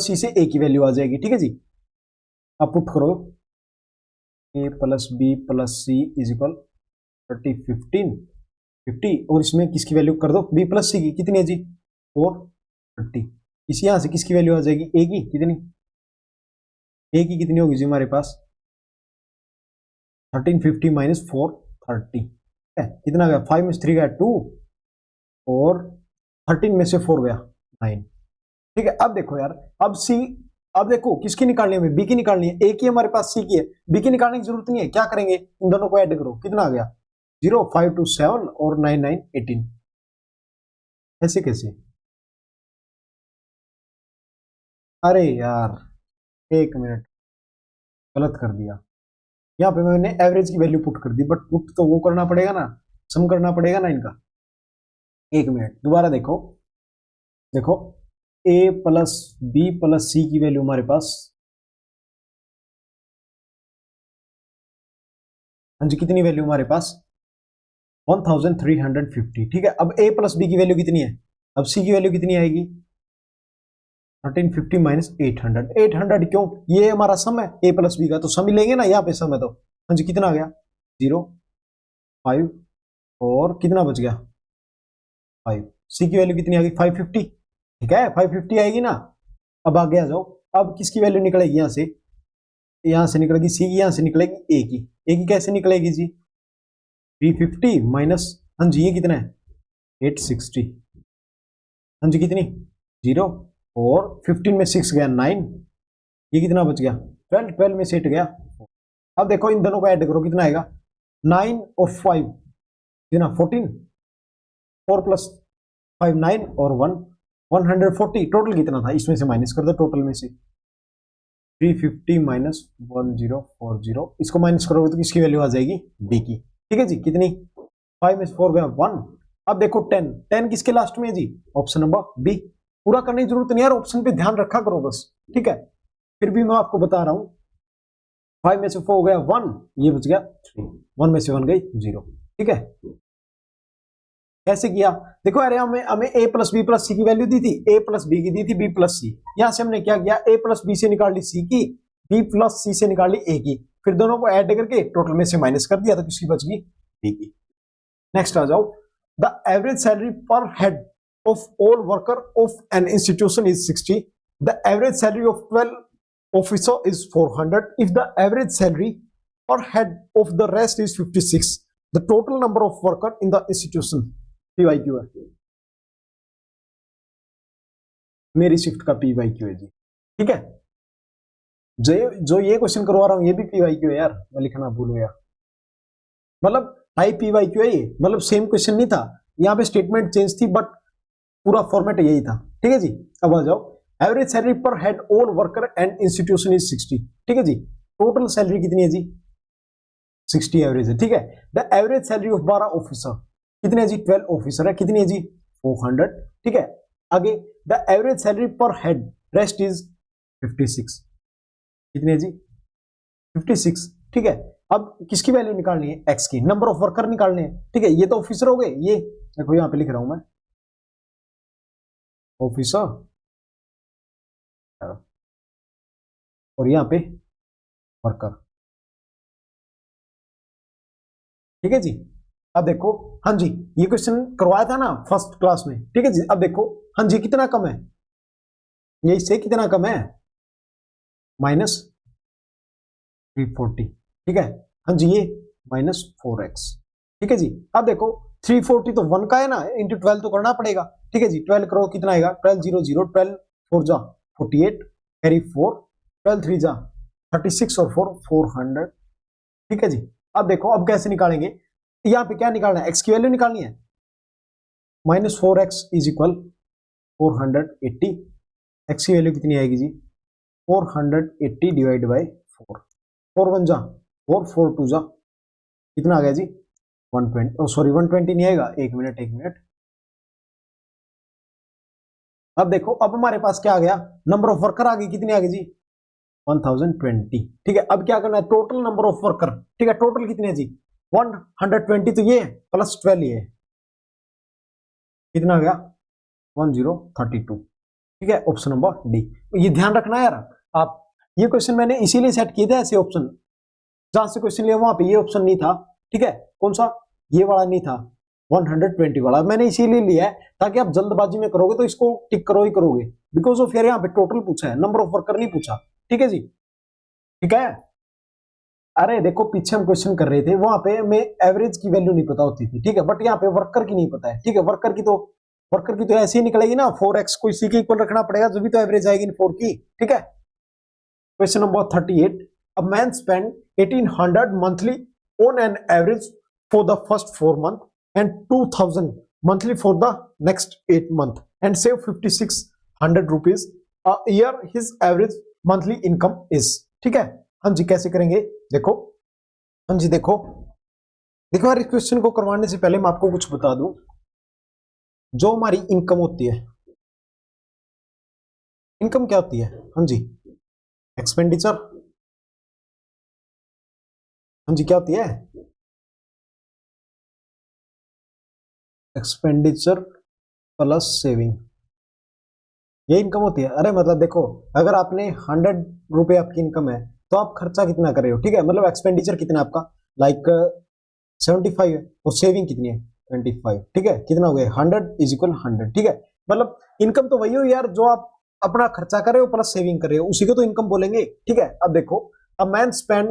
सी से ए की वैल्यू आ जाएगी। ठीक है जी, अब पुट करो A plus B plus C is equal 50 और इसमें किसकी वैल्यू कर दो बी प्लस सी की, कितनी है जी 430। इस यहां से किसकी वैल्यू आ जाएगी ए की, कितनी ए की कितनी होगी जी हमारे पास 1350 माइनस 430 है, कितना गया 5 में से 3 गया 2 और 13 में से 4 गया 9। ठीक है, अब देखो यार अब देखो किसकी निकालनी है, बी की निकालनी है, ए की हमारे पास सी की है, बी की निकालने की जरूरत नहीं है। क्या करेंगे, इन दोनों को ऐड करो, कितना आ गया 0 5 2 7 और 9 9 18। ऐसे कैसे, अरे यार एक मिनट गलत कर दिया, यहाँ पे मैंने एवरेज की वैल्यू पुट कर दी, बट पुट तो वो करना पड़ेगा ना, सम करना पड़ेगा ना इनका। एक मिनट दोबारा देखो, देखो ए प्लस बी प्लस सी की वैल्यू हमारे पास हाँ जी कितनी वैल्यू हमारे पास 1350। ठीक है, अब ए प्लस बी की वैल्यू कितनी है, अब सी की वैल्यू कितनी आएगी 1350 माइनस 800। 800 क्यों, ये हमारा सम है ए प्लस बी का, तो सम ही लेंगे ना, यहाँ पे सम है तो हाँ जी कितना आ गया 0 5 और कितना बच गया 5। सी की वैल्यू कितनी आ गई 550। ठीक है 550 आएगी ना। अब आगे आ जाओ। अब किसकी वैल्यू निकलेगी यहां से निकलेगी सी की, यहां से निकलेगी ए की कैसे निकलेगी जी 350 माइनस, हाँ जी ये कितना है 860, हाँ जी कितनी 0 और 15 में 6 गया 9, ये कितना बच गया 12, 12 में से 8 गया। अब देखो इन दोनों को ऐड करो कितना आएगा 9 और 5 कितना 14, 4 प्लस 5 9 और 1 140। टोटल कितना था इसमें से माइनस कर दो, टोटल में से 350 माइनस 1040, इसको माइनस करोगे तो किसकी वैल्यू आ जाएगी बी की। ठीक है जी कितनी 5 में से 4 गया 1। अब देखो 10, 10 किसके लास्ट में है जी ऑप्शन नंबर बी। पूरा करने की जरूरत नहीं यार, ऑप्शन पे ध्यान रखा करो बस। ठीक है फिर भी मैं आपको बता रहा हूं 5 में से 4 हो गया 1, ये बच गया 3, 1 में से 1 गई 0। ठीक है कैसे किया देखो, अरे हमें a प्लस बी प्लस सी की वैल्यू दी थी, a प्लस बी की दी थी, b प्लस सी। यहां से हमने क्या किया a प्लस बी से निकाल ली सी की, b प्लस सी से निकाल ली a की, फिर दोनों को ऐड करके टोटल में से माइनस कर दिया तो किसकी बच गई b की। नेक्स्ट आ जाओ, the average salary per head of all worker of an institution is 60, the average salary of 12 officer is 400, if the average salary per head of the rest is 56, the total number of worker in the institution PYQ है। मेरी shift का PYQ है जी। ठीक है जो ये question करवा रहा हूं ये भी पीवाईक्यू है यार, मैं लिखना भूल गया। मतलब टाइप पीवाईक्यू है ये, मतलब सेम क्वेश्चन नहीं था, यहाँ पे स्टेटमेंट चेंज थी बट पूरा फॉर्मेट यही था। ठीक है जी अब आ जाओ, average salary per head all worker and institution is 60। ठीक है जी टोटल सैलरी कितनी है जी 60 एवरेज है। ठीक है the average salary of 12 officer कितने है जी 12 ऑफिसर है, कितनी है जी 400। ठीक है आगे the average salary per head rest is 56, कितनी है जी 56। ठीक है अब किसकी वैल्यू निकालनी है एक्स की, नंबर ऑफ वर्कर निकालने हैं। ठीक है ये तो ऑफिसर हो गए, ये देखो यहां पे लिख रहा हूं मैं ऑफिसर और यहां पे वर्कर। ठीक है जी अब देखो, हाँ जी ये क्वेश्चन करवाया था ना फर्स्ट क्लास में। ठीक है जी अब देखो, हाँ जी कितना कम है, ये इससे कितना कम है माइनस 340। ठीक है हाँ जी ये माइनस 4x। ठीक है जी अब देखो 340 तो 1 का है ना, इंटू 12 तो करना पड़ेगा। ठीक है जी 12 करो कितना आएगा 12 0 0, 12 4 जा 48 कैरी 4, 12 3 जा 36 और 4 400। ठीक है जी अब देखो अब कैसे निकालेंगे, यहाँ पे क्या निकालना है एक्स की वैल्यू निकालनी है, minus 4x is equal 480, x की वैल्यू कितनी आएगी जी 480 डिवाइड बाई 4, 4 1 जा 4 4 2 जा कितना आ गया जी 120, सॉरी 120 नहीं आएगा, एक मिनट। अब देखो अब हमारे पास क्या आ गया, नंबर ऑफ वर्कर आ गई, कितनी आ गई जी 1020। ठीक है अब क्या करना है टोटल नंबर ऑफ वर्कर। ठीक है टोटल कितने है जी 120, तो ये प्लस 12 ये कितना आ गया 1032। ठीक है ऑप्शन नंबर डी। ये ध्यान रखना है यार आप, ये क्वेश्चन मैंने इसीलिए सेट किए थे ऐसे ऑप्शन, जहां से क्वेश्चन लिया वहां पे ये ऑप्शन नहीं था। ठीक है कौन सा, ये वाला नहीं था 120 वाला, मैंने इसीलिए लिया है ताकि आप जल्दबाजी में करोगे तो इसको टिक करो ही करोगे, बिकॉज ऑफ यार यहाँ पे टोटल पूछा है, नंबर ऑफ वर्कर नहीं पूछा। ठीक है जी ठीक है अरे देखो पीछे हम क्वेश्चन कर रहे थे वहां पे हमें एवरेज की वैल्यू नहीं पता होती थी। ठीक है बट यहाँ पे वर्कर की नहीं पता है। ठीक है वर्कर की तो ऐसे ही निकलेगी ना, 4x को इसी के इक्वल रखना पड़ेगा जो भी तो एवरेज आएगी 4 की। ठीक है question number 38, a man spend 1800 monthly on an average for the first 4 months and 2000 monthly for the next 8 months and save 5600 rupees a year, his average monthly income is। ठीक है हाँ जी कैसे करेंगे देखो, हाँ जी देखो यार इस क्वेश्चन को करवाने से पहले मैं आपको कुछ बता दूं, जो हमारी इनकम होती है, इनकम क्या होती है हाँ जी एक्सपेंडिचर, हाँ जी क्या होती है एक्सपेंडिचर प्लस सेविंग, ये इनकम होती है। अरे मतलब देखो अगर आपने 100 रुपए आपकी इनकम है तो आप खर्चा कितना कर रहे हो। ठीक है मतलब एक्सपेंडिचर कितना आपका, लाइक 75 है, और सेविंग कितनी है 25, ठीक है, कितना हो गया 100 इज इक्वल 100, ठीक है। मतलब इनकम तो वही हो यार जो आप अपना खर्चा कर रहे हो प्लस सेविंग कर रहे हो, उसी को तो इनकम बोलेंगे, ठीक है। अब देखो, a man spend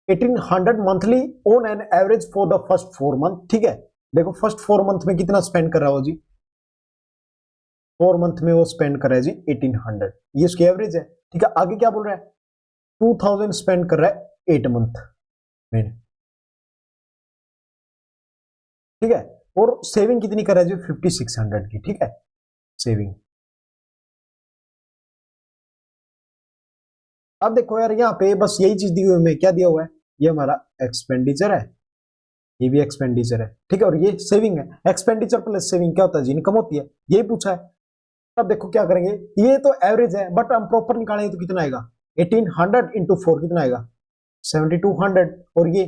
1800 monthly on an average for the first 4 month, ठीक है। देखो फर्स्ट 4 मंथ में कितना स्पेंड कर रहा हो जी, 4 मंथ में वो स्पेंड कर रहा है जी 1800, ये उसकी एवरेज है, ठीक है। आगे क्या बोल रहा है, 2000 स्पेंड कर रहा है 8 मंथ में, ठीक है। और सेविंग कितनी कर रहा है जी 5600 की, ठीक है, सेविंग। अब देखो यार यहाँ पे बस यही चीज दी हुई है, क्या दिया हुआ है, ये हमारा एक्सपेंडिचर है, ये भी एक्सपेंडिचर है, ठीक है, और ये सेविंग है। एक्सपेंडिचर प्लस सेविंग क्या होता है जी, इनकम होती है, यही पूछा है। अब देखो क्या करेंगे, ये तो एवरेज है बट हम प्रॉपर निकालेंगे तो कितना आएगा, 1800 इंटू 4 कितना आएगा 7200, और ये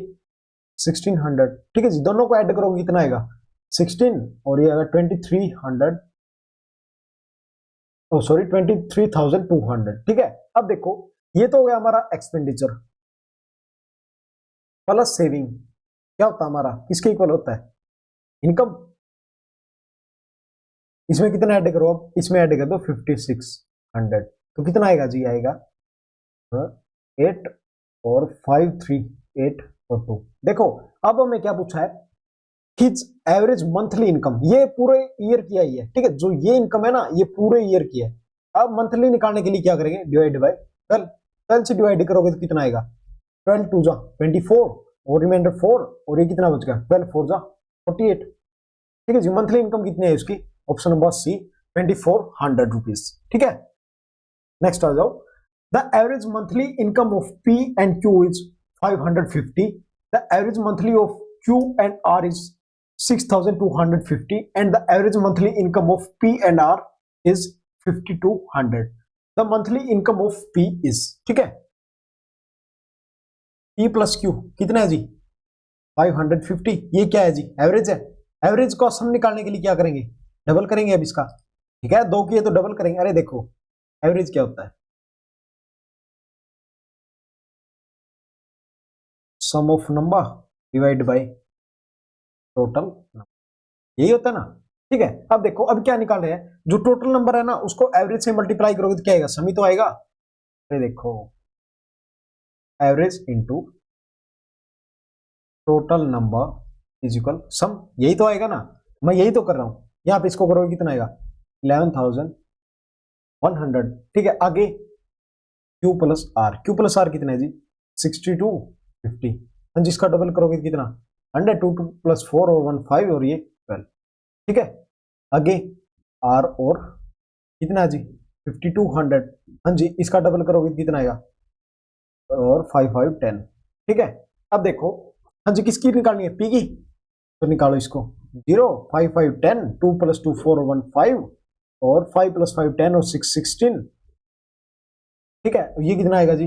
1600, ठीक है जी। दोनों को ऐड करोगे कितना आएगा 16, और ये आएगा 2300, ओ सॉरी 23,200, ठीक है। अब देखो ये तो हो गया हमारा एक्सपेंडिचर प्लस सेविंग, क्या होता है हमारा, किसके इक्वल होता है, इनकम। इसमें कितना ऐड करो, अब इसमें ऐड कर दो 5600, तो कितना आएगा जी, आएगा 8 और 5 3 8 और 2। देखो अब हमें क्या पूछा है, हिज एवरेज मंथली इनकम, ये पूरे ईयर की आई है, ठीक है, जो ये इनकम है ना ये पूरे ईयर की है। अब मंथली निकालने के लिए क्या करेंगे, डिवाइड बाय 12, 12 से डिवाइड करोगे तो कितना आएगा 12 2 जा 24, और रिमाइंडर 4, और ये कितना बच गया 12 4 जा 48, ठीक है जी। मंथली इनकम कितनी है इसकी, ऑप्शन नंबर सी 2400 रुपीज, ठीक है। नेक्स्ट आ जाओ, the average monthly income of P and Q is 550, the average monthly of Q and R is 6250, and the average monthly income of P and R is 5200. The monthly income of P is, ठीक है, P plus Q कितना है जी 550, ये क्या है जी average है। Average को सम निकालने के लिए क्या करेंगे, डबल करेंगे अब इसका, ठीक है, दो किए तो डबल करेंगे। अरे देखो एवरेज क्या होता है, sum of number divide by total, यही होता है ना, ठीक है। अब देखो अब क्या निकाल रहे हैं, जो टोटल नंबर है ना उसको एवरेज से मल्टीप्लाई करोगे तो क्या आएगा, सम ही तो आएगा। अरे देखो average into total number is equal सम, यही तो आएगा ना, मैं यही तो कर रहा हूं। यहां पे इसको करोगे कितना आएगा 11,100, ठीक है। आगे Q plus R, Q plus R कितना है जी 6250, जिसका डबल करोगे कितना 100, 2 प्लस 4 और 1 5, और ये 12, ठीक है। आगे आर और कितना है जी 5200, हाँ जी, इसका डबल करोगे कितना आएगा, और 5 5 10, ठीक है। अब देखो हाँ जी किसकी निकालनी है, पी की, तो निकालो इसको 0 5 5 10, 2 प्लस 2 4 और 1 5, और 5 प्लस 5 10 और 6 16, ठीक है। ये कितना आएगा जी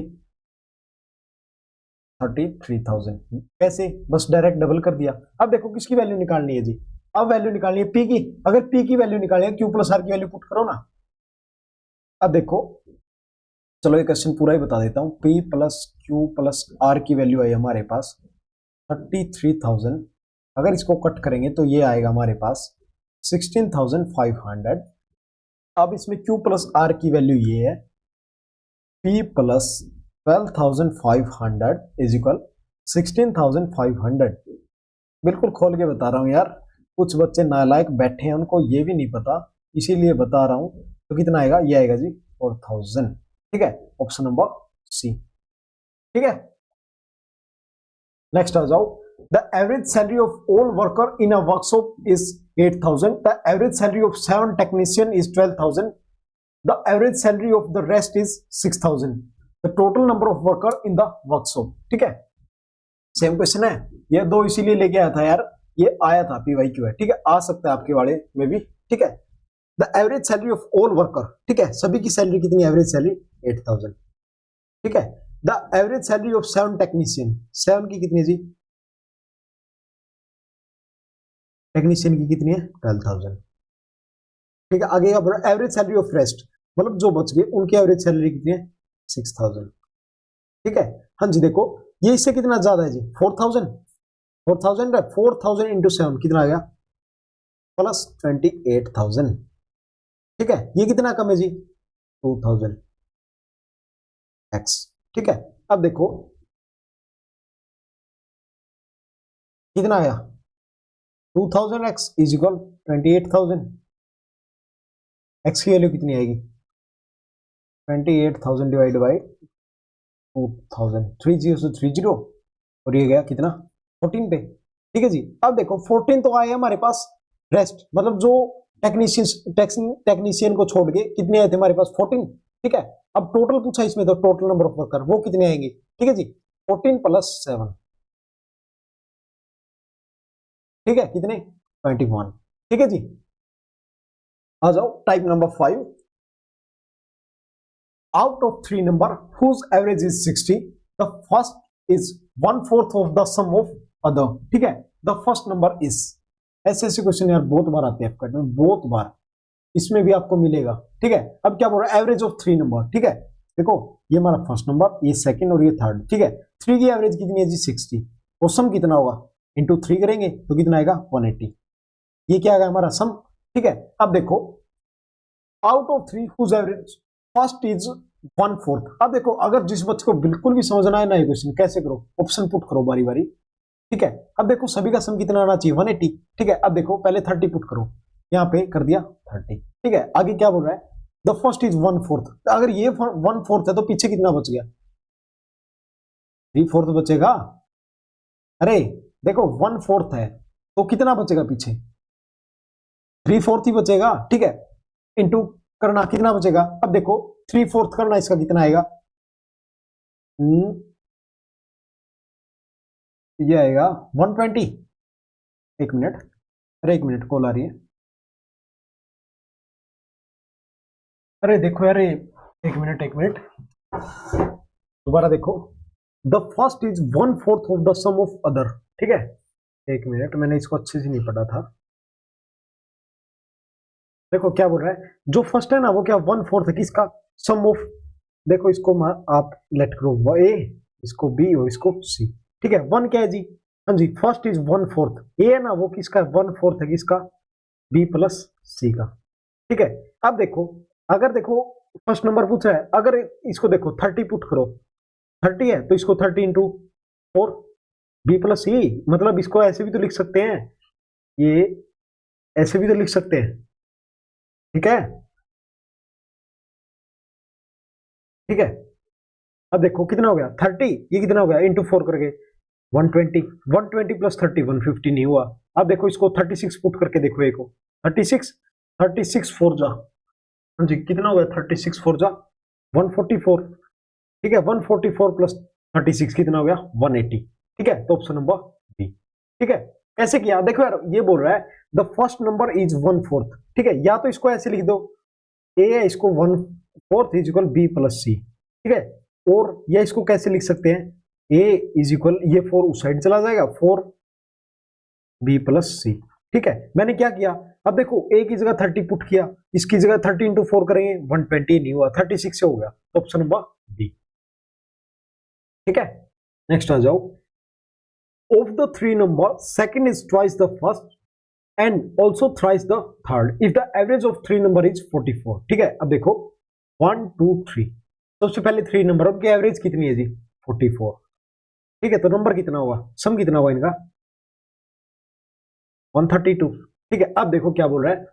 33,000, कैसे, बस डायरेक्ट डबल कर दिया। अब देखो किसकी वैल्यू निकालनी है जी, अब वैल्यू निकालनी है पी की। अगर पी की वैल्यू निकालनी है क्यू प्लस आर की वैल्यू पुट करो ना। अब देखो चलो ये क्वेश्चन पूरा ही बता देता हूं, P plus Q plus R की वैल्यू आई हमारे पास 33,000, अगर इसको कट करेंगे तो ये आएगा हमारे पास 16,500। अब इसमें Q प्लस आर की वैल्यू ये है, P प्लस 12,500 इज इक्वल 16,500। बिल्कुल खोल के बता रहा हूं यार, कुछ बच्चे नालायक बैठे हैं उनको ये भी नहीं पता, इसीलिए बता रहा हूं। तो कितना आएगा, ये आएगा जी 4,000, ठीक है, ऑप्शन नंबर सी, ठीक है। नेक्स्ट आ जाओ, the average salary of all worker in a workshop is 8,000, the average salary of 7 technician is 12,000, the average salary of the rest is 6,000, the total number of worker in the workshop, ठीक है। Same question है, ये दो इसीलिए लेके आया था यार, ये आया था PYQ है, ठीक है, आ सकता है आपके वाले में भी, ठीक है। The average salary of all worker, ठीक है, सभी की सैलरी कितनी, एवरेज सैलरी 8,000, ठीक है। The average salary of 7 technician, 7 की कितनी है जी, टेक्नीशियन की कितनी है 12,000, ठीक है। आगे एवरेज सैलरी ऑफ रेस्ट, मतलब जो बच गए उनकी एवरेज सैलरी कितनी है 6,000, ठीक है। हाँ जी देखो ये इससे कितना ज्यादा है जी 4,000, 4000 है, 4000 इंटू 7 कितना आ गया, प्लस 28,000। ठीक है, ये कितना कम है जी, 2000 एक्स। ठीक है, अब देखो कितना आया, 2000 एक्स इज इक्वल 28,000। एक्स की वैल्यू कितनी आएगी, 28,000 डिवाइड बाई 2000, 30 और ये गया कितना 14 पे। ठीक है जी, अब देखो 14 तो आए हमारे पास, रेस्ट मतलब जो टेक्नीशियन को छोड़ के कितने आए थे हमारे पास 14। ठीक है, अब टोटल पूछा इसमें तो टोटल नंबर ऑफ वर्कर वो कितने आएंगे। ठीक है जी, 14 प्लस 7, ठीक है कितने 21। ठीक है जी, आ जाओ type number 5। Out of three number whose average is 60, the first is 1/4 of the sum of other. ठीक है, the first number is, ऐसे क्वेश्चन यार बहुत बार आते हैं आपका में, बहुत बार, इसमें भी आपको मिलेगा। ठीक है, अब क्या बोल रहा है, एवरेज ऑफ थ्री नंबर। ठीक है, देखो ये हमारा फर्स्ट नंबर, ये सेकंड और ये थर्ड। ठीक है, थ्री की एवरेज कितनी है जी 60, और सम कितना होगा, इंटू 3 करेंगे तो कितना आएगा 180। ये क्या आएगा हमारा सम। ठीक है, अब देखो out of three whose average first is 1/4। अब देखो अगर जिस बच्चे को बिल्कुल भी समझना है ना ये क्वेश्चन, कैसे करो, ऑप्शन पुट करो बारी बारी। ठीक है, अब देखो सभी का सम कितना आना चाहिए 180। ठीक है, अब देखो पहले 30 पुट करो, यहाँ पे कर दिया 30। ठीक है, आगे क्या बोल रहा है, द फर्स्ट इज 1/4। अगर ये 1/4 है तो पीछे कितना बच गया, 3/4 बचेगा। अरे देखो 1/4 है तो कितना बचेगा पीछे, 3/4 ही बचेगा। ठीक है, इंटू करना कितना बचेगा, अब देखो 3/4 करना इसका कितना आएगा, ये आएगा 120। एक मिनट, अरे एक मिनट कॉल आ रही है, अरे देखो यार एक मिनट एक मिनट, दोबारा देखो, the first is 1/4 of the sum of other. ठीक है, एक मिनट मैंने इसको अच्छे से नहीं पढ़ा था। देखो क्या बोल रहा है, जो फर्स्ट है ना वो क्या 1/4 है किसका, सम ऑफ, देखो इसको आप लेट करो ए, इसको बी और इसको सी। ठीक है, वन क्या है जी, हाँ जी फर्स्ट इज 1/4, ए है ना वो किसका 1/4 है किसका, बी प्लस सी का। ठीक है, अब देखो अगर देखो फर्स्ट नंबर पूछा है, अगर इसको देखो 30 पुट करो, 30 है तो इसको 30 इंटू 4 बी प्लस सी, मतलब इसको ऐसे भी तो लिख सकते हैं, ये ऐसे भी तो लिख सकते हैं। ठीक है, ठीक है, अब देखो कितना हो गया 30, ये कितना हो गया इंटू 4 करके 120, 120 प्लस 30 150 नहीं हुआ। अब देखो इसको 36 पुट करके देखो, एक 36, 36 4 जा, हाँ जी कितना हो गया 36 4 जा 144। ठीक है, 144 प्लस 36 कितना हो गया 180। ठीक है, तो ऑप्शन नंबर बी। ठीक है, ऐसे किया देखो यार, ये बोल रहा है द फर्स्ट नंबर इज 1/4। ठीक है, या तो इसको ऐसे लिख दो, ए है इसको 1/4 इज इक्वल बी प्लस सी। ठीक है, और या इसको कैसे लिख सकते हैं, ए इज इक्वल, ये 4 उस साइड चला जाएगा 4 बी प्लस सी। ठीक है, मैंने क्या किया, अब देखो ए की जगह 30 पुट किया, इसकी जगह 30 इंटू 4 करेंगे 120 नहीं हुआ, 36 से हो गया, तो ऑप्शन नंबर बी। ठीक है, नेक्स्ट आ जाओ, of the three number second is twice the first and also thrice the third if the average of three number is 44। ठीक है, अब देखो 1 2 3, सबसे पहले थ्री नंबर, उनकी एवरेज कितनी है जी 44। ठीक है, तो नंबर कितना होगा, सम कितना होगा इनका 132। ठीक है, अब देखो क्या बोल रहा है,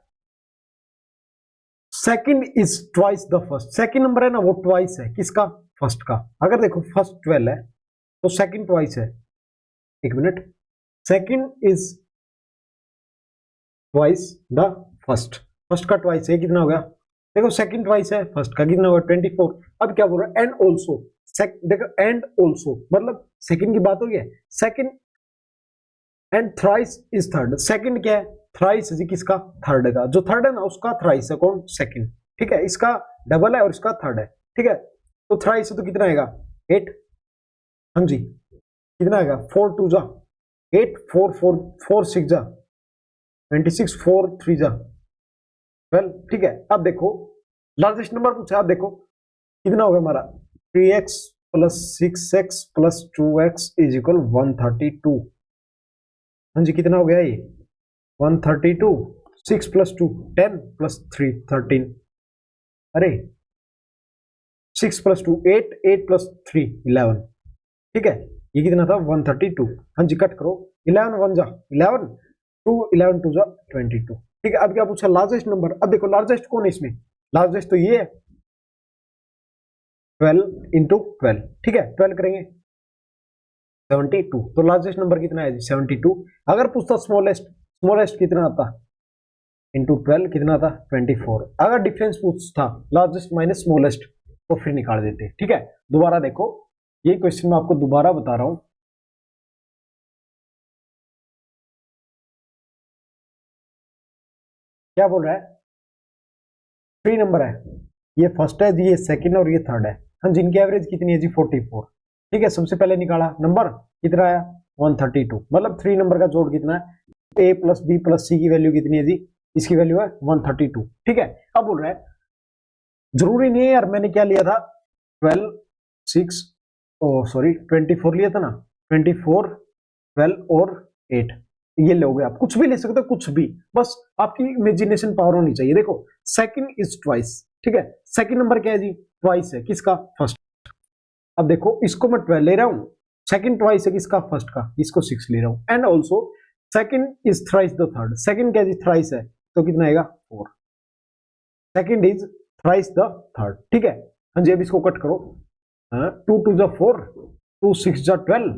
second is twice the first, second number है ना वो ट्वाइस है किसका, फर्स्ट का। अगर देखो फर्स्ट 12 है तो सेकंड ट्वाइस है, एक minute, second is twice the first, first का ट्वाइस है कितना हो गया, देखो सेकंड ट्वाइस है फर्स्ट का कितना होगा 24। अब क्या बोल रहा है, एंड ऑल्सो, देखो एंड ऑल्सो मतलब सेकंड की बात हो गई है, second and thrice is third, second क्या है थ्राइस जी किसका, थर्ड का, जो थर्ड है ना उसका थ्राइस है कौन, सेकंड। ठीक है, इसका डबल है और इसका थर्ड है। ठीक है, तो थ्राइस है तो कितना आएगा 8, हाँ जी कितना आएगा 4 2 जा 8, 4 4 4 6 जा 26, 4 3 जा 12। ठीक है, अब देखो लार्जेस्ट नंबर पूछा, अब देखो कितना होगा हमारा 3x plus 6x plus 2x is equal 132। हाँ जी कितना हो गया ये 132, 6 + 2 10 + 3 13, अरे 6 + 2 8, 8 + 3 11, ठीक है ये कितना था 132। हाँ जी कट करो, 11 1 जा 11, 2 11 2 जा 22, ठीक है। अब क्या पूछा लार्जेस्ट नंबर, अब देखो लार्जेस्ट कौन है इसमें, लार्जेस्ट तो ये है 12 × 12, ठीक है 12 करेंगे 72, तो लार्जेस्ट नंबर कितना है जी 72। अगर पूछता स्मॉलेस्ट, स्मॉलेस्ट कितना आता इंटू 12 कितना आता 24। अगर डिफरेंस पूछता लार्जेस्ट माइनस स्मॉलेस्ट तो फिर निकाल देते, ठीक है। दोबारा देखो ये क्वेश्चन मैं आपको दोबारा बता रहा हूं, क्या बोल रहा है 3 नंबर है, ये फर्स्ट है जी, ये सेकंड और ये थर्ड है। हाँ जिनकी एवरेज कितनी है जी 44, ठीक है। सबसे पहले निकाला नंबर कितना आया 132, मतलब 3 नंबर का जोड़ कितना है, a + b + c की वैल्यू कितनी है जी, इसकी वैल्यू है 132, ठीक है। अब बोल रहा है जरूरी नहीं है यार, मैंने क्या लिया था 12 6 सॉरी 24 लिया था ना, 24 12 और 8, ये लोगे आप, कुछ भी ले सकते हो कुछ भी, बस आपकी इमेजिनेशन पावर होनी चाहिए। देखो सेकंड इज ट्वाइस, ठीक है, सेकंड नंबर क्या है जी ट्वाइस है किसका फर्स्ट। अब देखो इसको मैं 12 ले रहा हूं, सेकंड ट्वाइस है किसका फर्स्ट का, इसको 6 ले रहा हूं, and also second is thrice the third, second क्या जी थ्राइस है तो कितना आएगा 4, second is thrice the third, ठीक है। हाँ जी अब इसको कट करो, 2 2 जा 4, 2 6 जा 12,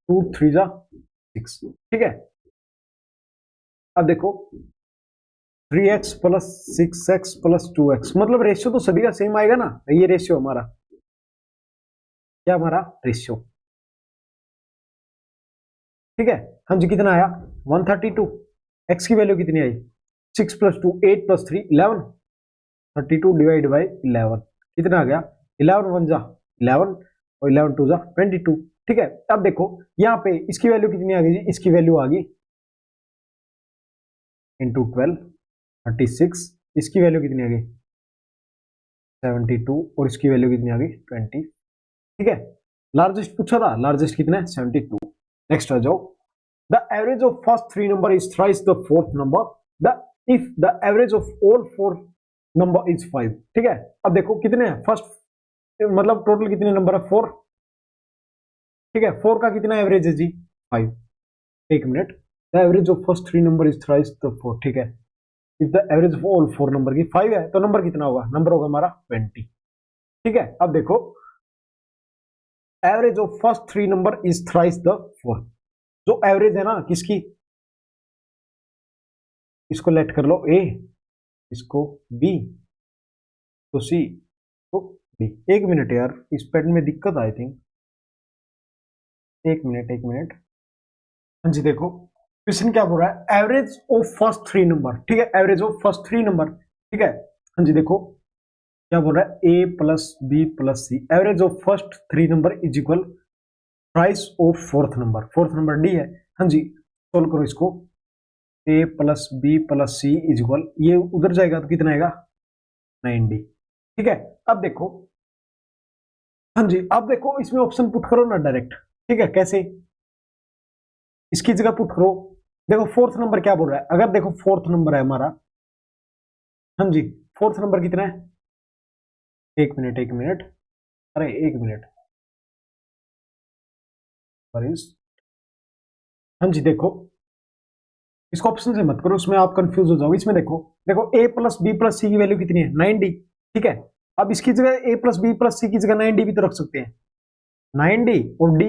2 3 जा 6, ठीक है। अब देखो 3x + 6x + 2x, मतलब रेशियो तो सभी का सेम आएगा ना, ये रेशियो हमारा क्या, हमारा रेशियो, ठीक है। हाँ जी कितना आया 132, x की वैल्यू कितनी आई 6 + 2 8 + 3 11, 32 डिवाइड बाई 11 कितना आ गया 11 1 जा 11 और 11 2 जा 22, ठीक है। अब देखो यहाँ पे इसकी वैल्यू कितनी आ गई जी, इसकी वैल्यू आ गई इंटू 12 36, इसकी वैल्यू कितनी आ गई 72 और इसकी वैल्यू कितनी आ गई 20, ठीक है। लार्जेस्ट पूछा था, लार्जेस्ट कितना है 72। नेक्स्ट आ जाओ, the average of first 3 number is thrice the fourth number, the if the average of all 4 number is 5, ठीक है। अब देखो कितने हैं फर्स्ट, मतलब टोटल कितने नंबर है 4, ठीक है। 4 का कितना एवरेज है जी 5, एक minute, the average of first 3 number is thrice the 4, ठीक है। If the average of all 4 number की 5 है तो नंबर कितना होगा, नंबर होगा हमारा 20, ठीक है। अब देखो average of first 3 number is thrice the 4, जो एवरेज है ना किसकी, इसको लेट कर लो ए, इसको बी, तो सी, तो डी। एक मिनट यार इस पेन में दिक्कत आई थिंक, एक मिनट एक मिनट। हाँ जी देखो क्वेश्चन क्या बोल रहा है, एवरेज ऑफ फर्स्ट 3 नंबर, ठीक है, एवरेज ऑफ फर्स्ट 3 नंबर, ठीक है। हाँ जी देखो क्या बोल रहा है a + b + c, average of first 3 number is equal price of fourth number, fourth number D है। हाँ जी सोल्व करो इसको, a + b + c is equal, ये उधर जाएगा तो कितना आएगा 9d, ठीक है। अब देखो हाँ जी अब देखो इसमें ऑप्शन पुट करो ना डायरेक्ट, ठीक है, कैसे, इसकी जगह पुट करो। देखो फोर्थ नंबर क्या बोल रहा है, अगर देखो फोर्थ नंबर है हमारा, हाँ जी फोर्थ नंबर कितना है, एक मिनट एक मिनट, अरे एक मिनट, हाँ जी देखो इसको ऑप्शन से मत करो, उसमें आप कंफ्यूज हो जाओगे। इसमें देखो देखो a + b + c की वैल्यू कितनी है 9d, ठीक है। अब इसकी जगह a + b + c की जगह 9d भी तो रख सकते हैं, 9d और d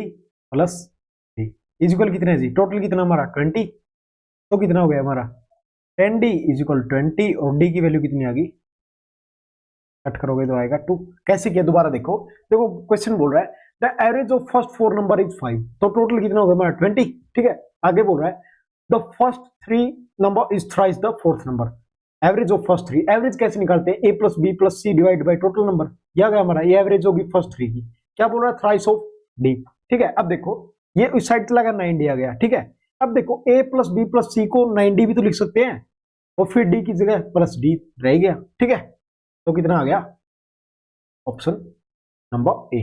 + d इक्वल कितना है जी, टोटल कितना हमारा 20, तो कितना हो गया हमारा 10d = 20 और d की वैल्यू कितनी आ गई, कट करोगे तो आएगा 2। कैसे किया दोबारा देखो, देखो क्वेश्चन बोल रहा है the average of first 4 number is 5, तो टोटल कितना हो गया हमारा 20, ठीक है। आगे बोल रहा है the first 3 number is thrice the fourth number, average of first 3, average कैसे निकालते हैं a + b + c divide by total number, यह गया हमारा, ये एवरेज होगी फर्स्ट 3 की, क्या बोल रहा है थ्राइस ऑफ d, ठीक है। अब देखो ये उस साइड चला गया 9d आ गया, ठीक है। अब देखो a + b + c को 9d भी तो लिख सकते हैं और फिर d की जगह +d रह गया, ठीक है। तो कितना आ गया option number A.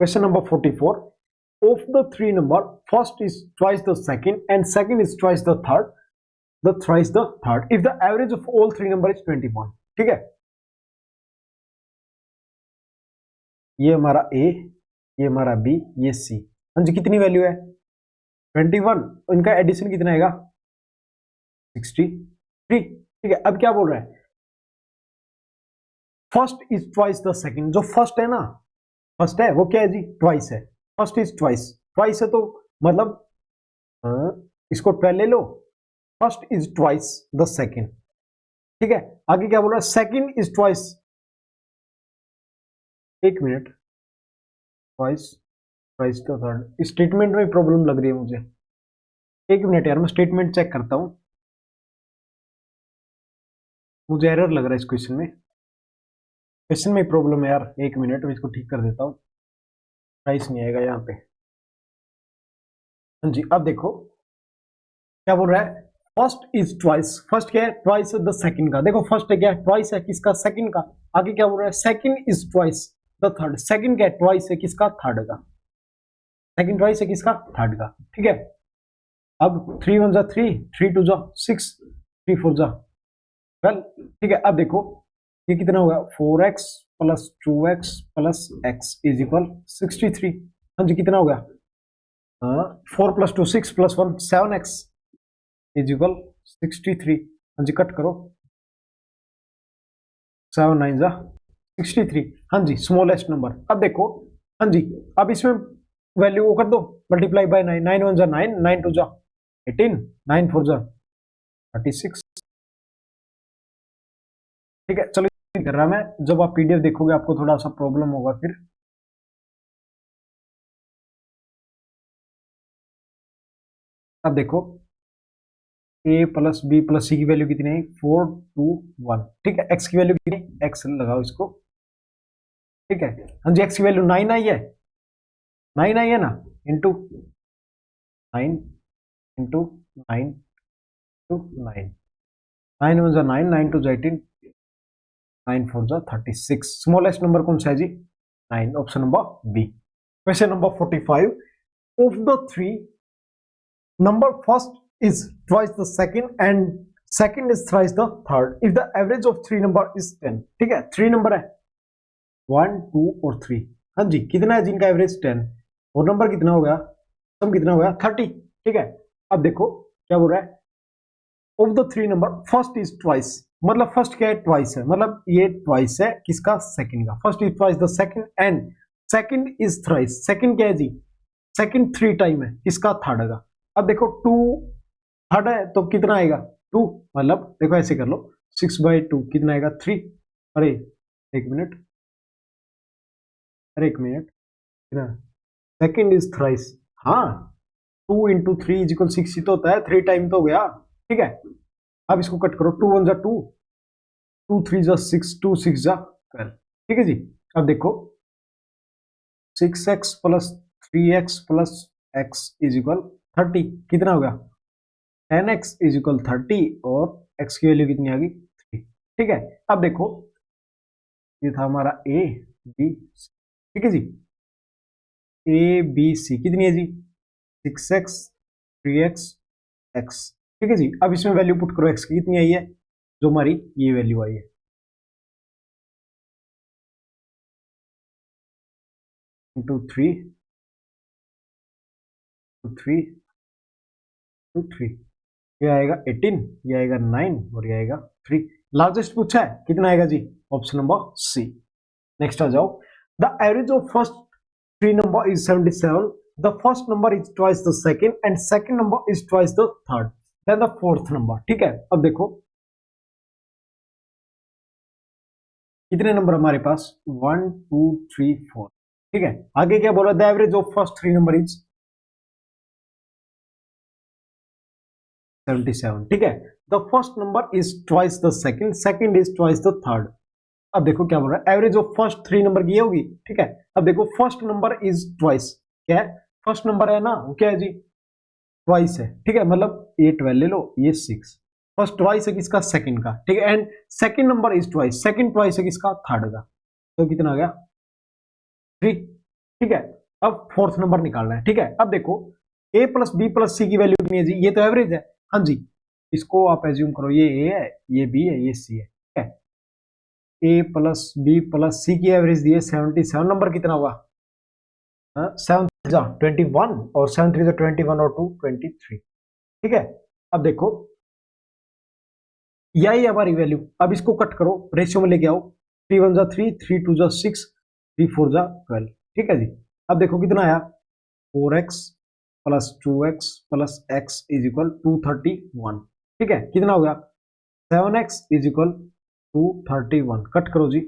Question number 44, of the three number first is twice the second and second is twice the third, the thrice the third if the average of all three number is 21। ठीक है, ये हमारा ए, ये हमारा B, ये सी। हाँ जी, कितनी value है 21, इनका एडिशन कितना आएगा 63। ठीक है, अब क्या बोल रहा है, first is twice the second. जो फर्स्ट है ना, फर्स्ट है वो क्या है जी, ट्वाइस है। फर्स्ट इज ट्वाइस, ट्वाइस है तो मतलब इसको 12 ले लो, first is twice the second. ठीक है, आगे क्या बोल रहा है, सेकंड इज ट्वाइस, एक minute, twice twice the third, statement में प्रॉब्लम लग रही है मुझे, एक मिनट यार, मैं स्टेटमेंट चेक करता हूं, मुझे एरर लग रहा है इस क्वेश्चन में, क्वेश्चन में प्रॉब्लम है यार, एक मिनट मैं इसको ठीक कर देता हूँ, ट्वाइस नहीं आएगा यहाँ पे। हाँ जी, अब देखो क्या बोल रहा है, फर्स्ट इज ट्वाइस, फर्स्ट क्या है, ट्वाइस द सेकंड का। देखो फर्स्ट है क्या है, ट्वाइस है किसका, सेकंड का। आगे क्या बोल रहा है, second is twice the third, second क्या है, ट्वाइस है किसका, थर्ड का। सेकंड ट्वाइस है किसका, थर्ड का। ठीक है, अब 3 1 जा 3, 3 2 जा 6, 3 4 जा 12। ठीक है, अब देखो ये कितना होगा, 4x plus 2x plus x is equal 63। हाँ जी, कितना हो गया, 4 plus 2 6 plus 1 7x is equal 63। हाँ जी, कट करो, 7 9 जा 63। हाँ जी, स्मॉलेस्ट नंबर। अब देखो, हाँ जी, अब इसमें वैल्यू वो कर दो, मल्टीप्लाई बाय 9, 9 1 जा 9, 9 2 जा 18, 9 4 जा 36। ठीक है, चलो कर रहा मैं, जब आप पीडीएफ देखोगे आपको थोड़ा सा प्रॉब्लम होगा फिर। अब देखो ए प्लस बी प्लस सी की वैल्यू कितनी है, 4 2 1। ठीक है, एक्स की वैल्यू कितनी, एक्स लगाओ इसको। ठीक है, हाँ जी, एक्स की वैल्यू 9 आई है, 9 आई है ना, इंटू 9 इंटू 9 टू 9, 9 1 जा 9, 9 2 जा 18, 9 4 जा 36। स्मॉलेस्ट नंबर कौन सा है जी, 9, option number B. Question number 45, of the three number first is twice the second and second is thrice the third if the average of three number is 10। ठीक है, three number है 1 2 और 3। हाँ जी, कितना है जिनका एवरेज 10, और नंबर कितना हो गया, सम कितना हो गया 30। ठीक है, अब देखो क्या बोल रहा है, of the three number first is twice, मतलब फर्स्ट क्या है, ट्वाइस है, मतलब ये ट्वाइस है किसका, सेकंड का। First is twice the second and second is thrice, second क्या है जी, सेकंड 3 टाइम है किसका, थर्ड का। अब देखो 2 थर्ड है तो कितना आएगा 2, मतलब देखो ऐसे कर लो, 6/2 कितना आएगा 3। अरे एक मिनट, अरे एक मिनट, कितना, सेकंड इज थ्राइस, हाँ 2 इंटू 3 इज इक्वल 6 ही तो होता है, 3 टाइम तो हो गया। ठीक है, अब इसको कट करो, 2 1 जा 2, 2 3 जा 6, 2 6 जा 12। ठीक है जी, अब देखो 6x plus 3x plus x is equal 30, कितना होगा 10x इज इक्वल 30 और x की वैल्यू कितनी आ गई 3। ठीक है, अब देखो ये था हमारा a b c। ठीक है जी, a b c कितनी है जी 6x 3x x। ठीक है जी, अब इसमें वैल्यू पुट करो, x की कितनी आई है, जो हमारी ये वैल्यू आई है, इंटू 3 टू 3 टू 3, ये आएगा 18, ये आएगा 9 और ये आएगा 3। लार्जेस्ट पूछा है, कितना आएगा जी, ऑप्शन नंबर सी। नेक्स्ट आ जाओ, the average of first three number is 77, the first number is twice the second and second number is twice the third, then the fourth number. ठीक है, अब देखो कितने नंबर हमारे पास 1 2 3 4। ठीक है, आगे क्या बोला, the average of first three number is 77। ठीक है, the first number is twice the second, second is twice the third. अब देखो क्या बोल रहा है, average of first three number की ये होगी। ठीक है, अब देखो फर्स्ट नंबर इज ट्वाइस, क्या है, फर्स्ट नंबर है ना, वो क्या है जी, ट्वाइस है। ठीक है, मतलब ये 12 ले लो, ये 6, फर्स्ट ट्वाइस है किसका, सेकंड का। ठीक है, and second number is twice, second twice है किसका, थर्ड का। तो कितना आ गया 3। ठीक है, अब फोर्थ नंबर निकालना है, ठीक है। अब देखो a प्लस बी प्लस सी की वैल्यू कितनी है जी, ये तो एवरेज है, हाँ जी। इसको आप एज्यूम करो ये a है, ये b है, ये c है, ठीक है। a प्लस बी प्लस सी की एवरेज दी है 77, नंबर कितना हुआ, 7 21 और 7 3 21 और 2 23, ठीक है। अब देखो यही हमारी वैल्यू, अब इसको कट करो, रेशियो में लेके आओ, 3 1 जा 3, 3 2 जा 6, 3 4 जा 12, ठीक है जी। अब देखो कितना आया, 4x plus 2x plus x is equal 231, ठीक है। कितना हो गया, 7x इज इक्वल 231, कट करो जी,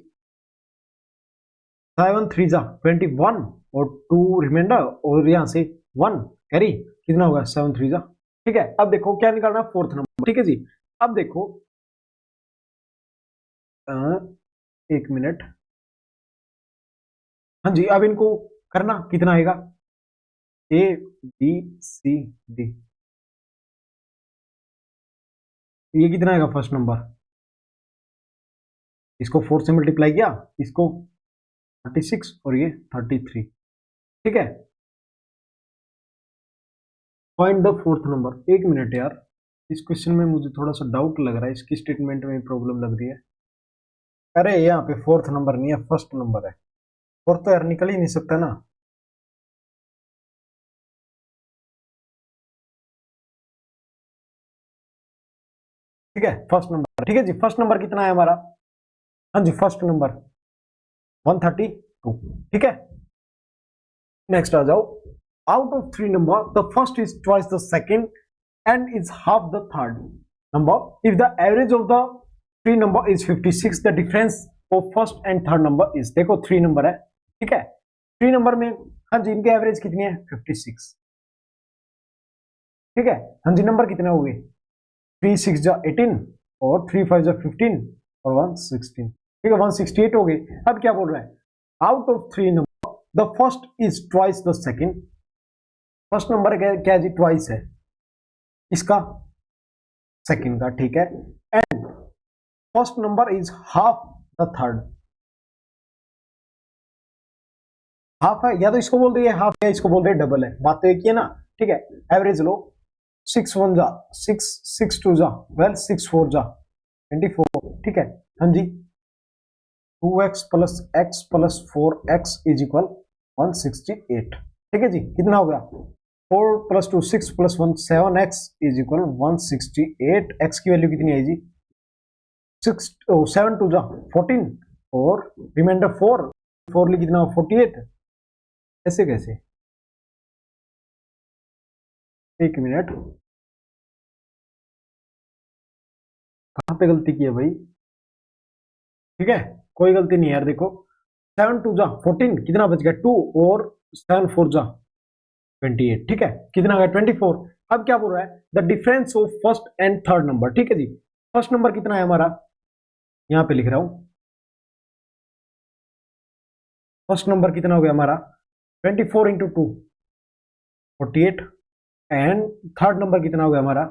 7 3 जा 21 और 2 रिमाइंडर और यहां से 1 कैरी, कितना होगा 7 3 जा, ठीक है। अब देखो क्या निकालना, फोर्थ नंबर, ठीक है जी। अब देखो एक मिनट, हाँ जी। अब इनको करना कितना आएगा, ए बी सी डी, ये कितना आएगा फर्स्ट नंबर, इसको 4 से मल्टीप्लाई किया, इसको 36 और ये 33, ठीक है। फाइंड द फोर्थ नंबर, एक मिनट यार, इस क्वेश्चन में मुझे थोड़ा सा डाउट लग रहा है, इसकी स्टेटमेंट में प्रॉब्लम लग रही है। अरे यहाँ पे फोर्थ नंबर नहीं है, फर्स्ट नंबर है, फोर्थ तो यार निकल ही नहीं सकता ना। ठीक है फर्स्ट नंबर, ठीक है जी। फर्स्ट नंबर कितना है हमारा, हाँ जी फर्स्ट नंबर 132, ठीक है। नेक्स्ट आ जाओ, out of three number the first is twice the second and is half the third number if the average of the three number is 56, the difference of first and third number is, देखो three number है, ठीक है। Three number में हाँ जी इनके average कितनी है 56, ठीक है। हाँ जी नंबर कितने हो गए, 3 6 जा 18 और 3 5 जा 15 और 1 16, ठीक है 168 हो गए। अब क्या बोल रहा है, out of three number the first is twice the second, first number क्या है जी, ट्वाइस है इसका सेकंड का, ठीक है। And first number is half the third, half है, या तो इसको बोल रही है हाफ या इसको बोल रहे डबल है, बात तो एक ही है ना, ठीक है। एवरेज लो, 6 1 जा 6, 6 2 जा 12, 6 4 जा 24, ठीक है। हाँ जी 2x plus 4x is equal 168, ठीक है जी। कितना हो गया, 4 plus 2 6 plus 1 7x is equal 168, x की वैल्यू कितनी है जी 6 7 2 जा 14 और रिमाइंडर 4 4 लिए कितना 48, ऐसे कैसे, एक मिनट कहां पे गलती की है भाई, ठीक है कोई गलती नहीं है यार। देखो 7 2 जा 14, कितना बच गया 2 और 7 4 जा 28, ठीक है। कितना गया 24। अब क्या बोल रहा है, the difference of first and third number, ठीक है जी। फर्स्ट नंबर कितना है हमारा, यहां पे लिख रहा हूं, फर्स्ट नंबर कितना हो गया हमारा 24 इंटू 2 48, एंड थर्ड नंबर कितना हो गया हमारा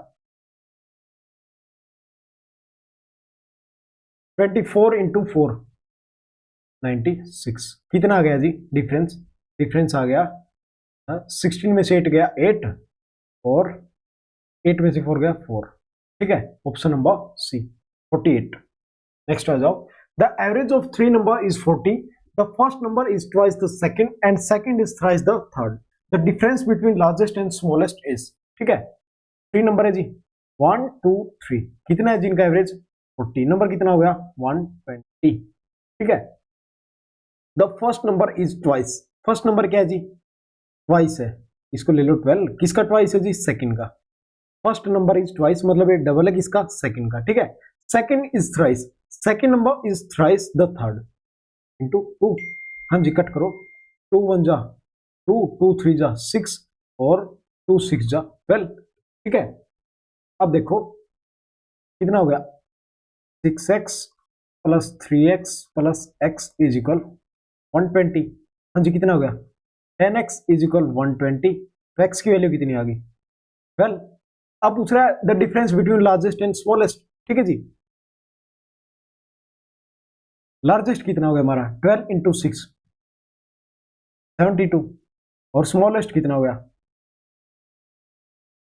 24 इंटू 4 96, कितना आ गया जी डिफरेंस, डिफरेंस आ गया 16 में से 8 गया 8 और 8 में से 4 गया 4, ठीक है। Option number C 48। नेक्स्ट आ जाओ, the average of three number is 40, the first number is twice the second and second is thrice the third, the difference between largest and smallest is, ठीक है। थ्री नंबर है जी 1 2 3, कितना है जिनका average 40, number कितना हो गया 120, ठीक है। The first number is twice, first number क्या है जी ट्वाइस है, इसको ले लो 12, किसका ट्वाइस है जी सेकंड का, फर्स्ट नंबर इज ट्वाइस मतलब ये डबल है किसका सेकंड का, ठीक है। Second is thrice, second number is thrice the third into 2, हाँ जी कट करो, 2 1 जा 2 2 3 जा 6 और 2 6 जा 12, ठीक है। अब देखो कितना हो गया 6x plus 3x plus x is equal 120, हाँ जी कितना हो गया 10x इज इक्वल 120, तो x की वैल्यू कितनी आ गई 12। अब पूछ रहा है the difference between largest and smallest, ठीक है जी। लार्जेस्ट कितना हो गया हमारा 12 इंटू 6 72, और स्मॉलेस्ट कितना हो गया,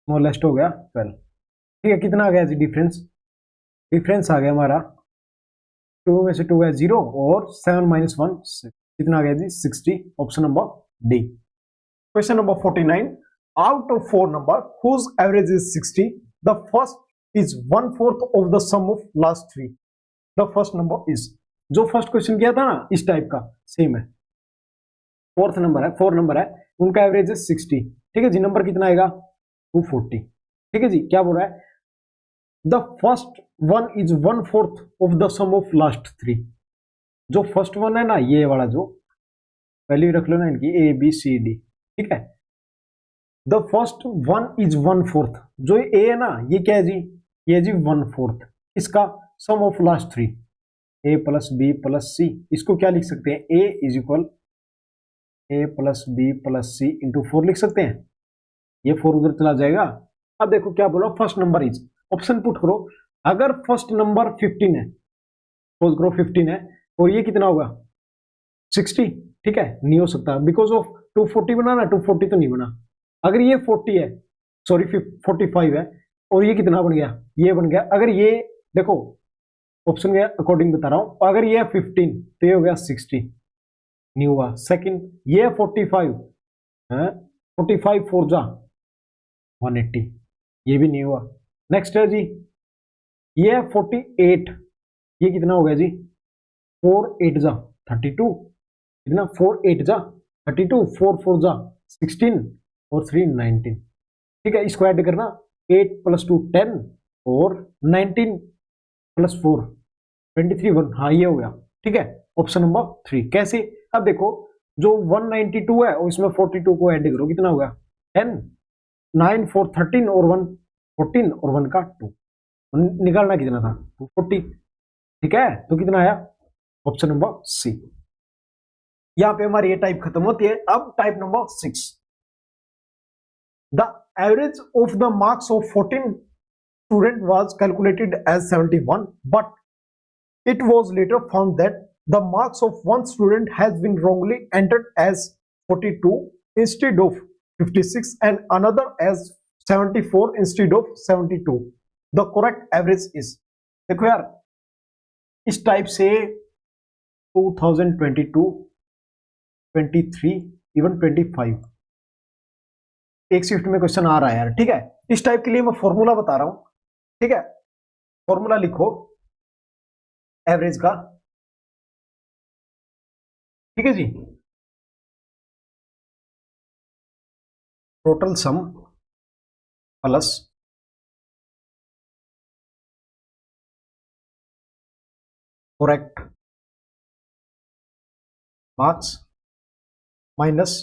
स्मॉलेस्ट हो गया 12। ठीक है, कितना आ गया जी डिफरेंस, डिफरेंस आ गया हमारा 2 में से 2 गया 0 और 7 - 1 6, कितना आ गया जी 60, option number D. Question number 49, out of 4 number whose average is 60, the first is 1/4 of the sum of last 3, the first number is, जो फर्स्ट क्वेश्चन किया था ना इस टाइप का सेम है, फोर्थ नंबर है, 4 नंबर है, उनका एवरेज है 60। ठीक है जी, नंबर कितना आएगा 240। ठीक है जी, क्या बोल रहा है, the first one is 1/4 of the sum of last 3, जो फर्स्ट वन है ना ये वाला, जो वैल्यू रख लो ना इनकी ए बी सी डी। ठीक है, द फर्स्ट वन इज 1/4, जो ए है ना ये क्या है जी, ये जी 1/4 इसका sum of last 3, A plus B plus C, इसको क्या लिख सकते हैं, A is equal A plus B plus C into 4 लिख सकते हैं, ये 4 उधर चला जाएगा। अब देखो क्या बोला, first number is, option put करो, अगर फर्स्ट नंबर 15 है, सपोज करो 15 है और ये कितना होगा 60। ठीक है, नहीं हो सकता बिकॉज ऑफ 240 बना ना, 240 तो नहीं बना। अगर ये 40 है, सॉरी 45 है और ये कितना बन गया, ये बन गया, अगर ये देखो ऑप्शन के अकॉर्डिंग बता रहा हूं, अगर ये 15 तो ये हो गया 60, नहीं हुआ। सेकंड ये 45 है, 45 4 जा 180, ये भी नहीं हुआ। नेक्स्ट है जी ये 48, ये कितना हो गया जी 4 8 जा 32, कितना 4 8 जा 32, 4 4 जा 16 और 3 19। ठीक है, इसको ऐड करना, 8 + 2 10 और 19 + 4 23 1, हाँ ये हो गया। ठीक है, ऑप्शन नंबर 3। कैसे, अब देखो जो 192 है और इसमें 42 को ऐड करो, कितना होगा 10, 9 4 13 और 1 14 और 1 का 2, निकालना कितना था 240। ठीक है, तो कितना आया ऑप्शन नंबर सी। यहां पे हमारी ये टाइप खत्म होती है। अब type number 6, the average of the marks of 14 student was calculated as 71, but it was later found that the marks of one student has been wrongly entered as 42 instead of 56 and another as 74 instead of 72. The correct average is, देखो यार इस type से 2022 23 even 25 एक shift में question आ रहा है यार। ठीक है, इस टाइप के लिए मैं फॉर्मूला बता रहा हूं। ठीक है, फॉर्मूला लिखो एवरेज का। ठीक है जी, total sum plus correct marks minus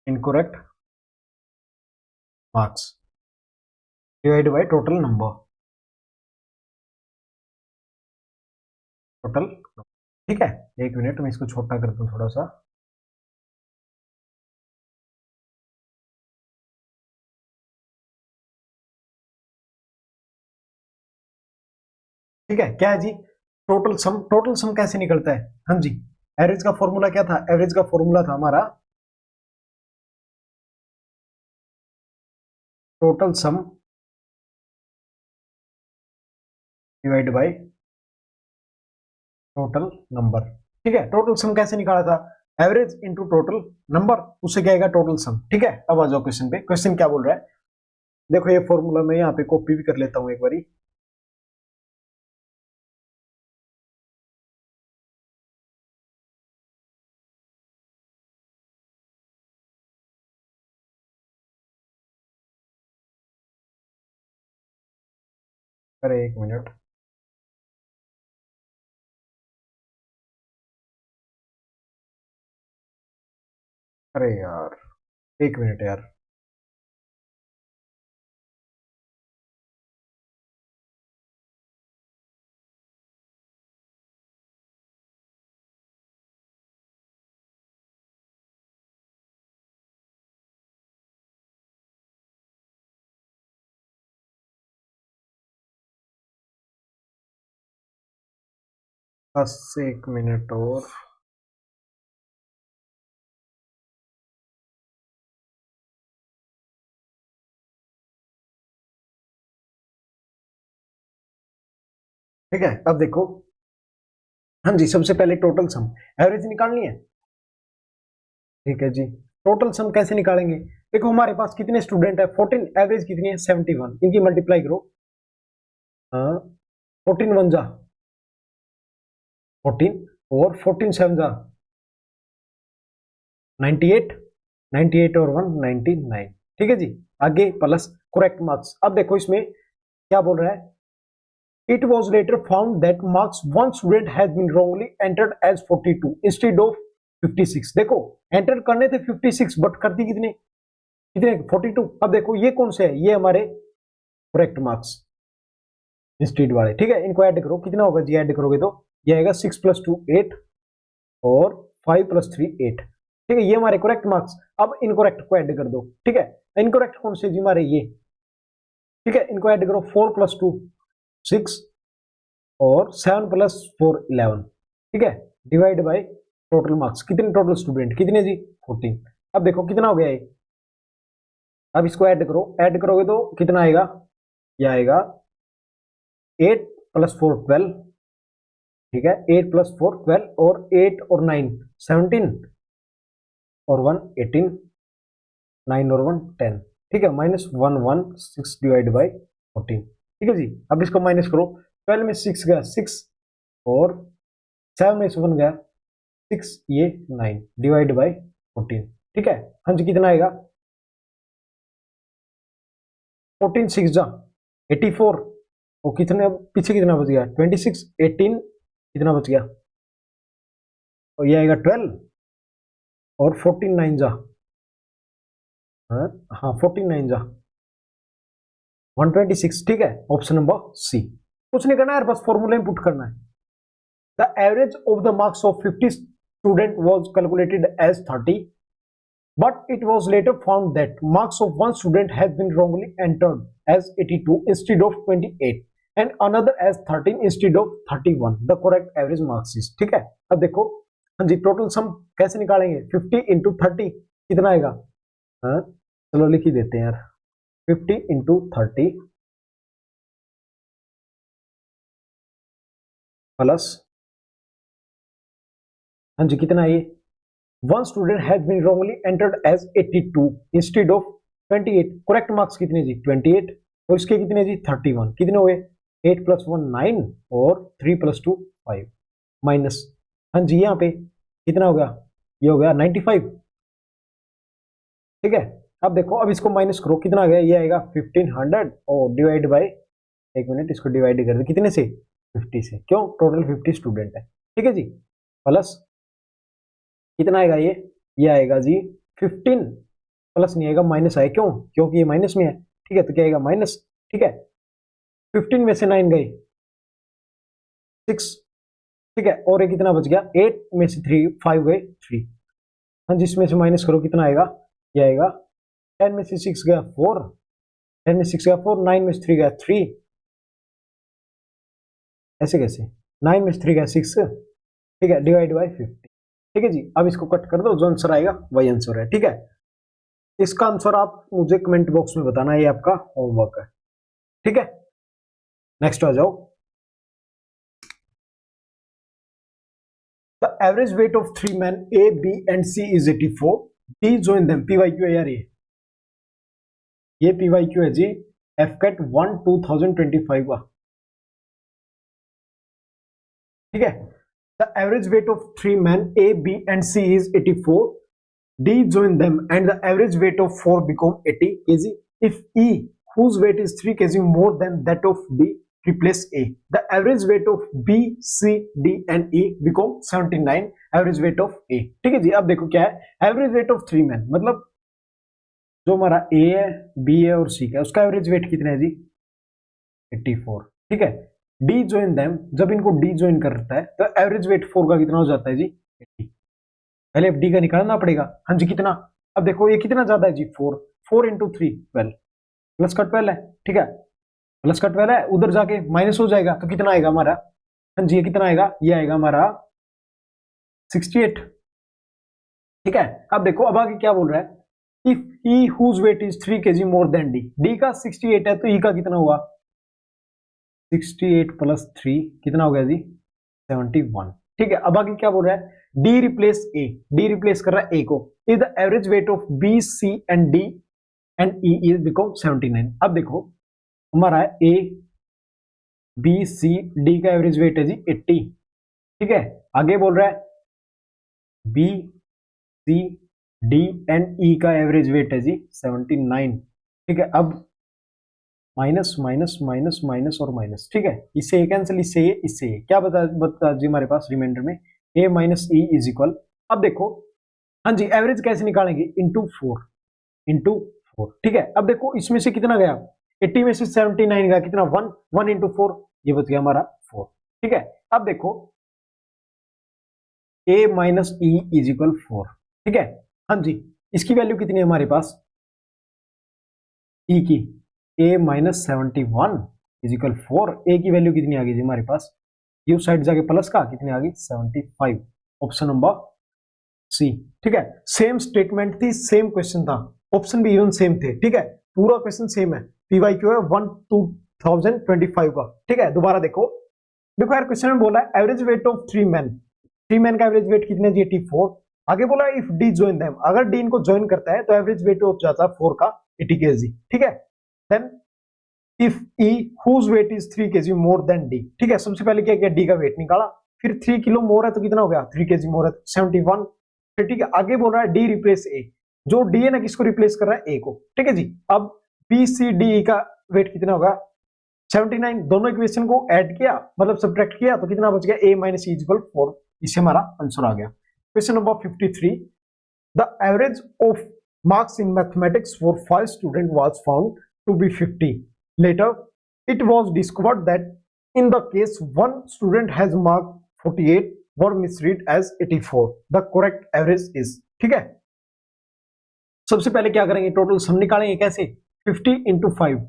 incorrect marks divide by total number, total. ठीक है, एक मिनट मैं इसको छोटा कर दूं थोड़ा सा। ठीक है, क्या है जी टोटल सम, टोटल सम कैसे निकलता है, हाँ जी एवरेज का फॉर्मूला क्या था, एवरेज का फॉर्मूला था हमारा total sum divide by total number. ठीक है, टोटल सम कैसे निकाला था, एवरेज इंटू टोटल नंबर, उससे क्या आएगा टोटल सम। ठीक है, अब आ जाओ क्वेश्चन पे, क्वेश्चन क्या बोल रहा है, देखो ये फॉर्मूला मैं यहाँ पे कॉपी भी कर लेता हूँ एक बारी। अरे एक मिनट, अरे यार एक मिनट यार। बस 1 मिनट और। ठीक है, अब देखो, हाँ जी, सबसे पहले टोटल सम एवरेज निकालनी है। ठीक है जी, टोटल सम कैसे निकालेंगे? देखो हमारे पास कितने स्टूडेंट है, 14, एवरेज कितनी है 71, इनकी मल्टीप्लाई करो। हाँ, 14 वन जा 14 और 14 सेवन जा 98, 98 और 1 99। ठीक है जी, आगे प्लस करेक्ट मार्क्स। अब देखो इसमें क्या बोल रहा है, it was later found that marks one student has been wrongly entered as 42 instead of 56। देखो एंटर करने थे 56 बट करती कितने कितने 42। अब देखो ये कौन से है, ये हमारे करेक्ट मार्क्स इंस्टीड वाले। ठीक है, इनको ऐड करो, कितना होगा जी, ऐड करोगे तो ये आएगा 6 + 2 8 और 5 + 3 8। ठीक है, ये हमारे करेक्ट मार्क्स। अब इनकरेक्ट को ऐड कर दो। ठीक है, इनकरेक्ट कौन से जी हमारे ये। ठीक है, इनको ऐड करो, 4 + 2 6 और 7 + 4 11। ठीक है, डिवाइड बाय टोटल मार्क्स, कितने टोटल स्टूडेंट कितने जी 14। अब देखो कितना हो गया ये, अब इसको ऐड करो, ऐड करोगे तो कितना आएगा, ये आएगा 8 + 4 12। ठीक है, 8 + 4 12 और 8 और 9 17 और 1 18, 9 और 1 10। ठीक है, -1 1 6 डिवाइड बाई 14। ठीक है जी, अब इसको माइनस करो, 12 में 6 गया 6 और 7 में 1 गया 6, ये 9 डिवाइड बाई 14। ठीक है, हाँ जी, कितना आएगा 14 6 जा 84 और कितने पीछे कितना बच गया 26 18 कितना बच गया, और ये आएगा 12 और 14 9 जा, हाँ हाँ 14 9 जा 126। ठीक है, ऑप्शन नंबर सी। कुछ नहीं करना है यार, बस फॉर्मूले में पुट करना है। The average of the marks of 50 student was calculated as 30, but it was later found that marks of one student had been wrongly entered as 82 instead of 28 and another as 13 instead of 31. The correct average marks is। ठीक है, अब देखो, हाँ जी, total सम कैसे निकालेंगे, 50 × 30 कितना आएगा, हाँ चलो लिख ही देते हैं यार, 50 × 30 प्लस, हाँ जी कितना है ये, one student has been wrongly entered as 82 instead of 28। Correct marks कितने जी 28 और इसके कितने जी 31, कितने हुए 8 + 1 9 और 3 + 2 5 माइनस, हाँ जी यहाँ पे कितना हो गया, ये हो गया 95। ठीक है, अब देखो, अब इसको माइनस करो, कितना आ गया, ये आएगा 1500 और डिवाइड बाय, एक मिनट इसको डिवाइड कर दे कितने से 50 से, क्यों टोटल 50 स्टूडेंट है। ठीक है जी, प्लस कितना आएगा ये आएगा जी 15, प्लस नहीं आएगा माइनस आएगा, क्यों क्योंकि ये माइनस में है। ठीक है, तो क्या आएगा माइनस। ठीक है, 15 में से 9 गए 6। ठीक है, और ये कितना बच गया, 8 में से 3 5 गए 3। हाँ जी, इसमें से माइनस करो, कितना आएगा, ये आएगा 10 में से 6 गया 4, 10 में 6 गया 4, 9 में से 3 गया 3, ऐसे कैसे 9 में से 3 गया 6। ठीक है, डिवाइड बाय 50। ठीक है जी, अब इसको कट कर दो, जो आंसर आएगा वही आंसर है। ठीक है, इसका आंसर आप मुझे कमेंट बॉक्स में बताना, ये आपका होमवर्क है। ठीक है, नेक्स्ट आ जाओ। The average weight of 3 men A, B and C is 84. D join them। PYQ है यार, ये PYQ है जी, FCAT 1 2025 का। ठीक है, the average weight of 3 men A, B and C is 84. D join them and the average weight of 4 become 80 kg. If E, whose weight is 3 kg more than that of B, replace A. The average weight of B, C, D and E become 79 average weight of A। ठीक है जी, अब देखो क्या है average weight of 3 men, मतलब जो हमारा A है, B है और C का, उसका एवरेज वेट कितना है जी 84। ठीक है, D join them, जब इनको D join करता है तो एवरेज वेट 4 का कितना हो जाता है जी 80। पहले डी का निकालना पड़ेगा। हाँ जी, कितना, अब देखो ये कितना ज्यादा है जी 4, 4 × 3 12, प्लस का 12 है। ठीक है, प्लस का 12 है, उधर जाके माइनस हो जाएगा तो कितना आएगा हमारा हाँ जी, ये कितना आएगा, ये आएगा हमारा 68। ठीक है, अब देखो अब आगे क्या बोल रहा है, if E whose weight is 3 kg more than D, D का 68 है तो ई का कितना हुआ, 68 प्लस 3 कितना हो गया जी, 71। ठीक है, अब आगे क्या बोल रहा है, D replace A, D replace कर रहा है ए को, is the average weight of B C and D and E is become 79। अब देखो हमारा है ए बी सी डी का एवरेज वेट है जी 80। ठीक है, आगे बोल रहा है B C D and E का एवरेज वेट है जी 79। ठीक है, अब माइनस माइनस माइनस माइनस और माइनस। ठीक है, इससे ये कैंसिल, इससे ये क्या बता जी हमारे पास रिमाइंडर में a minus E is equal. अब देखो हाँ जी, एवरेज कैसे निकालेंगे, इंटू 4, इंटू 4। ठीक है, अब देखो इसमें से कितना गया, 80 में से 79 गया, कितना 1, 1 इंटू 4, ये बच गया हमारा 4। ठीक है, अब देखो a minus E is equal 4। ठीक है, हाँ जी, इसकी वैल्यू कितनी है हमारे पास, e की a minus 71 is equal 4, a की वैल्यू कितनी आ गई जी हमारे पास, ये उस साइड जाके प्लस का कितनी आ गई 75, ऑप्शन नंबर सी। ठीक है, सेम स्टेटमेंट थी, सेम क्वेश्चन था, ऑप्शन भी इवन सेम थे। ठीक है, पूरा क्वेश्चन सेम है, पीवाईक्यू है 1 2025 का। ठीक है, दोबारा देखो, देखो यार क्वेश्चन में बोला है average weight of 3 man, 3 man का एवरेज वेट कितने जी 84। आगे बोला इफ डी ज्वाइन देम, अगर डी इनको ज्वाइन करता है तो एवरेज वेट हो जाता है 4 का 80 kg। ठीक है, then if E whose weight is 3 kg more than D. ठीक है, सबसे पहले क्या किया, डी का वेट निकाला, फिर 3 किलो मोर है तो कितना हो गया, 3 kg मोर है 71। फिर ठीक है, आगे बोल रहा है डी रिप्लेस ए, जो डी है ना किसको रिप्लेस कर रहा है, ए को। ठीक है जी, अब बी सी डी का वेट कितना होगा 79, दोनों इक्वेशन को ऐड किया मतलब सब्ट्रैक्ट किया तो कितना बच गया, a माइनस ई इक्वल 4। इससे हमारा आंसर आ गया। Question number 53, the average of marks in mathematics for 5 student was found to be 50। Later it was discovered that in the case one student has mark 48 were misread as 84, the correct average is. ठीक है, सबसे पहले क्या करेंगे, total sum निकालेंगे कैसे, 50 into 5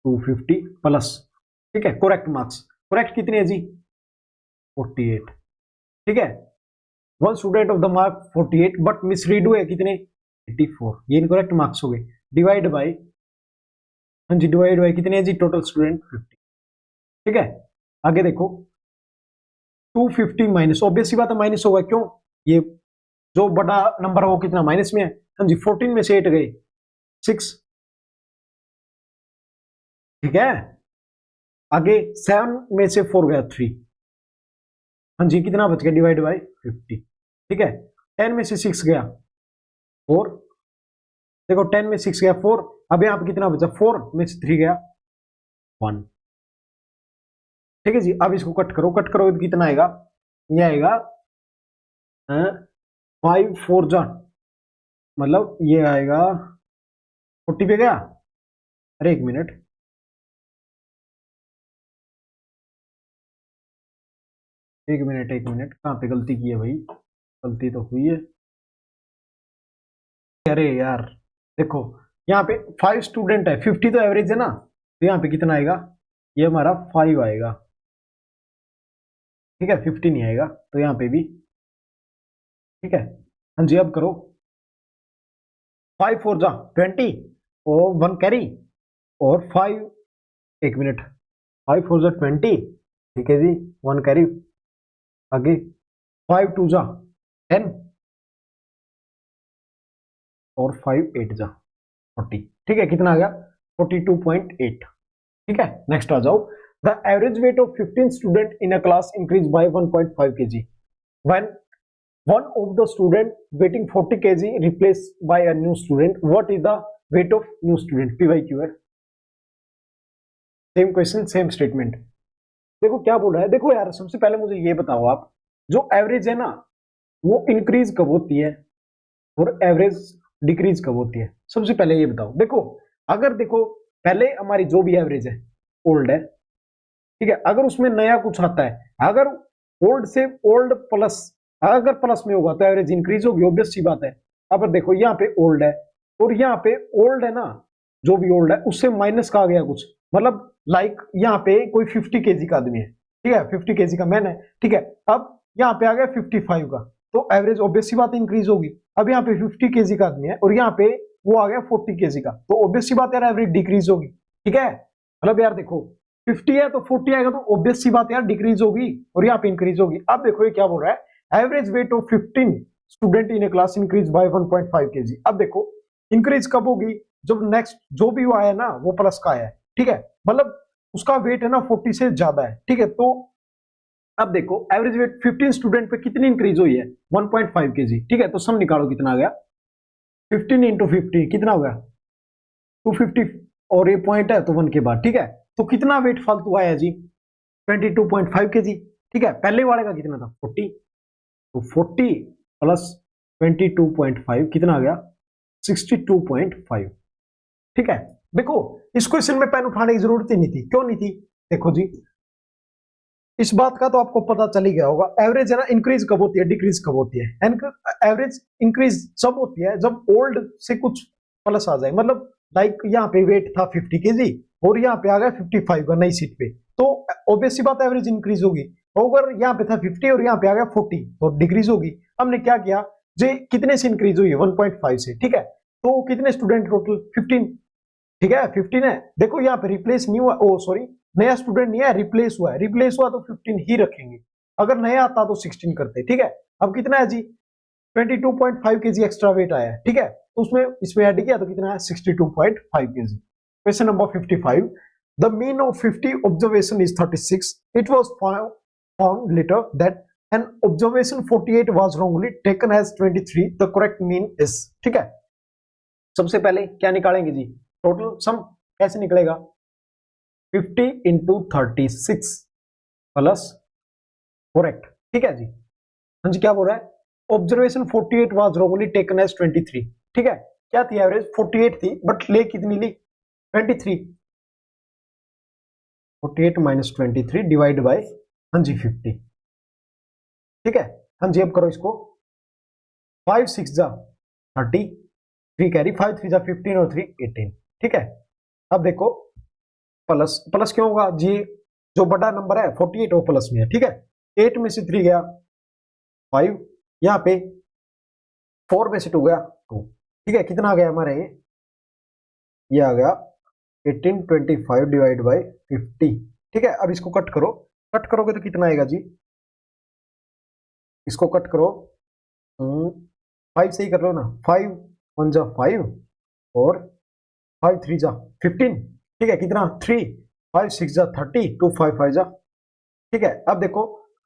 250 plus. ठीक है, करेक्ट मार्क्स, करेक्ट कितने है जी 48। ठीक है, one student of the mark 48 but misread हुए कितने 84, ये इनकरेक्ट मार्क्स हो गए, डिवाइड बाय, हाँ जी डिवाइड बाय कितने है जी टोटल स्टूडेंट 50। ठीक है, आगे देखो 250 माइनस, ऑब्वियस सी बात है माइनस होगा, क्यों, ये जो बड़ा नंबर है वो कितना माइनस में है। हाँ जी, 14 में से 8 गए 6। ठीक है, आगे 7 में से 4 गया 3, हाँ जी कितना बच गया, डिवाइड बाय 50। ठीक है, 10 में से 6 गया 4, देखो 10 में 6 गया 4, अब यहाँ पे कितना बचा, 4 में से 3 गया 1। ठीक है जी, अब इसको कट करो, कट करो तो कितना आएगा, ये आएगा 5 4 जा, मतलब ये आएगा 40 पे गया। अरे एक मिनट, एक मिनट कहाँ पे गलती की है भाई, गलती तो हुई है, अरे यार देखो यहाँ पे 5 स्टूडेंट है, 50 तो एवरेज है ना, तो यहाँ पे कितना आएगा, ये हमारा 5 आएगा। ठीक है, 50 नहीं आएगा, तो यहाँ पे भी ठीक है। हाँ जी, अब करो 5 4 जा 20 और 1 कैरी और 5, एक मिनट 5 4 जा 20, ठीक है जी 1 कैरी, आगे 5 2 जा 10 और 5 8 जा 40। ठीक है, कितना आ गया 42.8। ठीक है, नेक्स्ट आ जाओ, the average weight of 15 student in a class increase by 1.5 kg when one of the student weighing 40 kg replaced by a new student, what is the weight of new student, PYQ है, same question same statement. देखो क्या बोल रहा है, देखो यार सबसे पहले मुझे ये बताओ आप, जो एवरेज है ना वो इंक्रीज कब होती है और एवरेज डिक्रीज कब होती है, सबसे पहले ये बताओ। देखो अगर देखो पहले हमारी जो भी एवरेज है ओल्ड है, ठीक है, अगर उसमें नया कुछ आता है, अगर ओल्ड से ओल्ड प्लस, अगर प्लस में होगा तो एवरेज इंक्रीज होगी, ऑब्वियस सी बात है। अब देखो यहाँ पे ओल्ड है और यहाँ पे ओल्ड है ना, जो भी ओल्ड है उससे माइनस का आ गया कुछ, मतलब लाइक यहाँ पे कोई 50 केजी का आदमी है, ठीक है, 50 केजी का मैन है, ठीक है। अब यहाँ पे आ गया 55 का, तो एवरेज ऑब्वियस सी बात इंक्रीज होगी। अब यहाँ पे 50 केजी का आदमी है और यहाँ पे वो आ गया 40 केजी का, तो ऑब्वियस सी बात यार एवरेज डिक्रीज होगी, ठीक है। मतलब यार देखो 50 है तो 40 आएगा, तो ऑब्वियस सी बात यार डिक्रीज होगी और यहाँ पे इंक्रीज होगी। अब देखो ये क्या बोल रहा है, average weight of 15 student in A class increase by 1.5 KG. अब देखो इंक्रीज कब होगी, जब नेक्स्ट जो भी आया ना वो प्लस का आया है, ठीक है, मतलब उसका वेट है ना 40 से ज्यादा है, ठीक है। तो अब देखो एवरेज वेट 15 स्टूडेंट पे कितनी इंक्रीज हुई है, 1.5 केजी, ठीक है। तो सम निकालो कितना आ गया, 15 इंटू 50 कितना होगा 250, और ये पॉइंट है तो 1 के बाद, ठीक है। तो कितना वेट फालतू आया जी, 22.5 केजी, ठीक है। पहले वाले का कितना था 40, तो 40 प्लस 22.5 कितना आ गया 62.5, ठीक है। देखो इस क्वेश्चन में पेन उठाने की जरूरत ही नहीं थी, क्यों नहीं थी, देखो जी इस बात का तो आपको पता चल ही गया होगा, एवरेज है ना इंक्रीज कब होती है, डिक्रीज कब होती है। एवरेज इंक्रीज जब होती है जब ओल्ड से कुछ प्लस आ जाए, मतलब लाइक यहाँ पे वेट था 50 केजी और यहाँ पे आ गया 55 का नई सीट पे, तो ऑब्वियस सी बात एवरेज इंक्रीज होगी। अगर यहाँ पे था 50 और यहाँ पे आ गया 40 तो डिक्रीज होगी। हमने क्या किया जे कितने से इंक्रीज हुई है 1.5 से, ठीक है। तो कितने स्टूडेंट टोटल 15, ठीक है 15 है। देखो यहाँ पे रिप्लेस नहीं हुआ, ओ सॉरी नया स्टूडेंट नहीं है, रिप्लेस हुआ है, रिप्लेस हुआ तो 15 ही रखेंगे, अगर नया आता तो 16 करते, ठीक है। अब कितना है जी 22.5 केजी एक्स्ट्रा वेट आया है, ठीक है, तो उसमें इसमें ऐड किया तो कितना है 62.5 kg. Question number 55, the mean of 50 observation is 36, it was found later that an observation 48 was wrongly taken as 23, the correct mean is, ठीक है। सबसे पहले क्या निकालेंगे जी, टोटल सम कैसे निकलेगा, 50 इंटू 36 प्लस करेक्ट, ठीक है जी। हाँ जी क्या बोल रहा है, observation 48 was wrongly taken as 23, ठीक है। क्या थी एवरेज 48 थी बट ले कितनी ली 23, 48 माइनस 23 डिवाइड बाय हाँ जी 50, ठीक है। हाँ जी अब करो इसको, 5 6 जा 30, 3 कैरी, 5 3 जा 15 और 3 18, ठीक है। अब देखो प्लस प्लस क्यों होगा जी, जो बड़ा नंबर है 48 वो प्लस में है, ठीक है। 8 में से 3 गया 5, यहाँ पे 4 में से 2 गया 2, ठीक है। कितना आ गया हमारे ये आ गया 1825 डिवाइड बाय 50, ठीक है। अब इसको कट करो, कट करोगे तो कितना आएगा जी, इसको कट करो 5 से ही कर लो ना, 5 1 जा 5 और 5 3 जा 15, ठीक है। कितना 3 5 6 जा 30 2 5 5 जा, ठीक है। अब देखो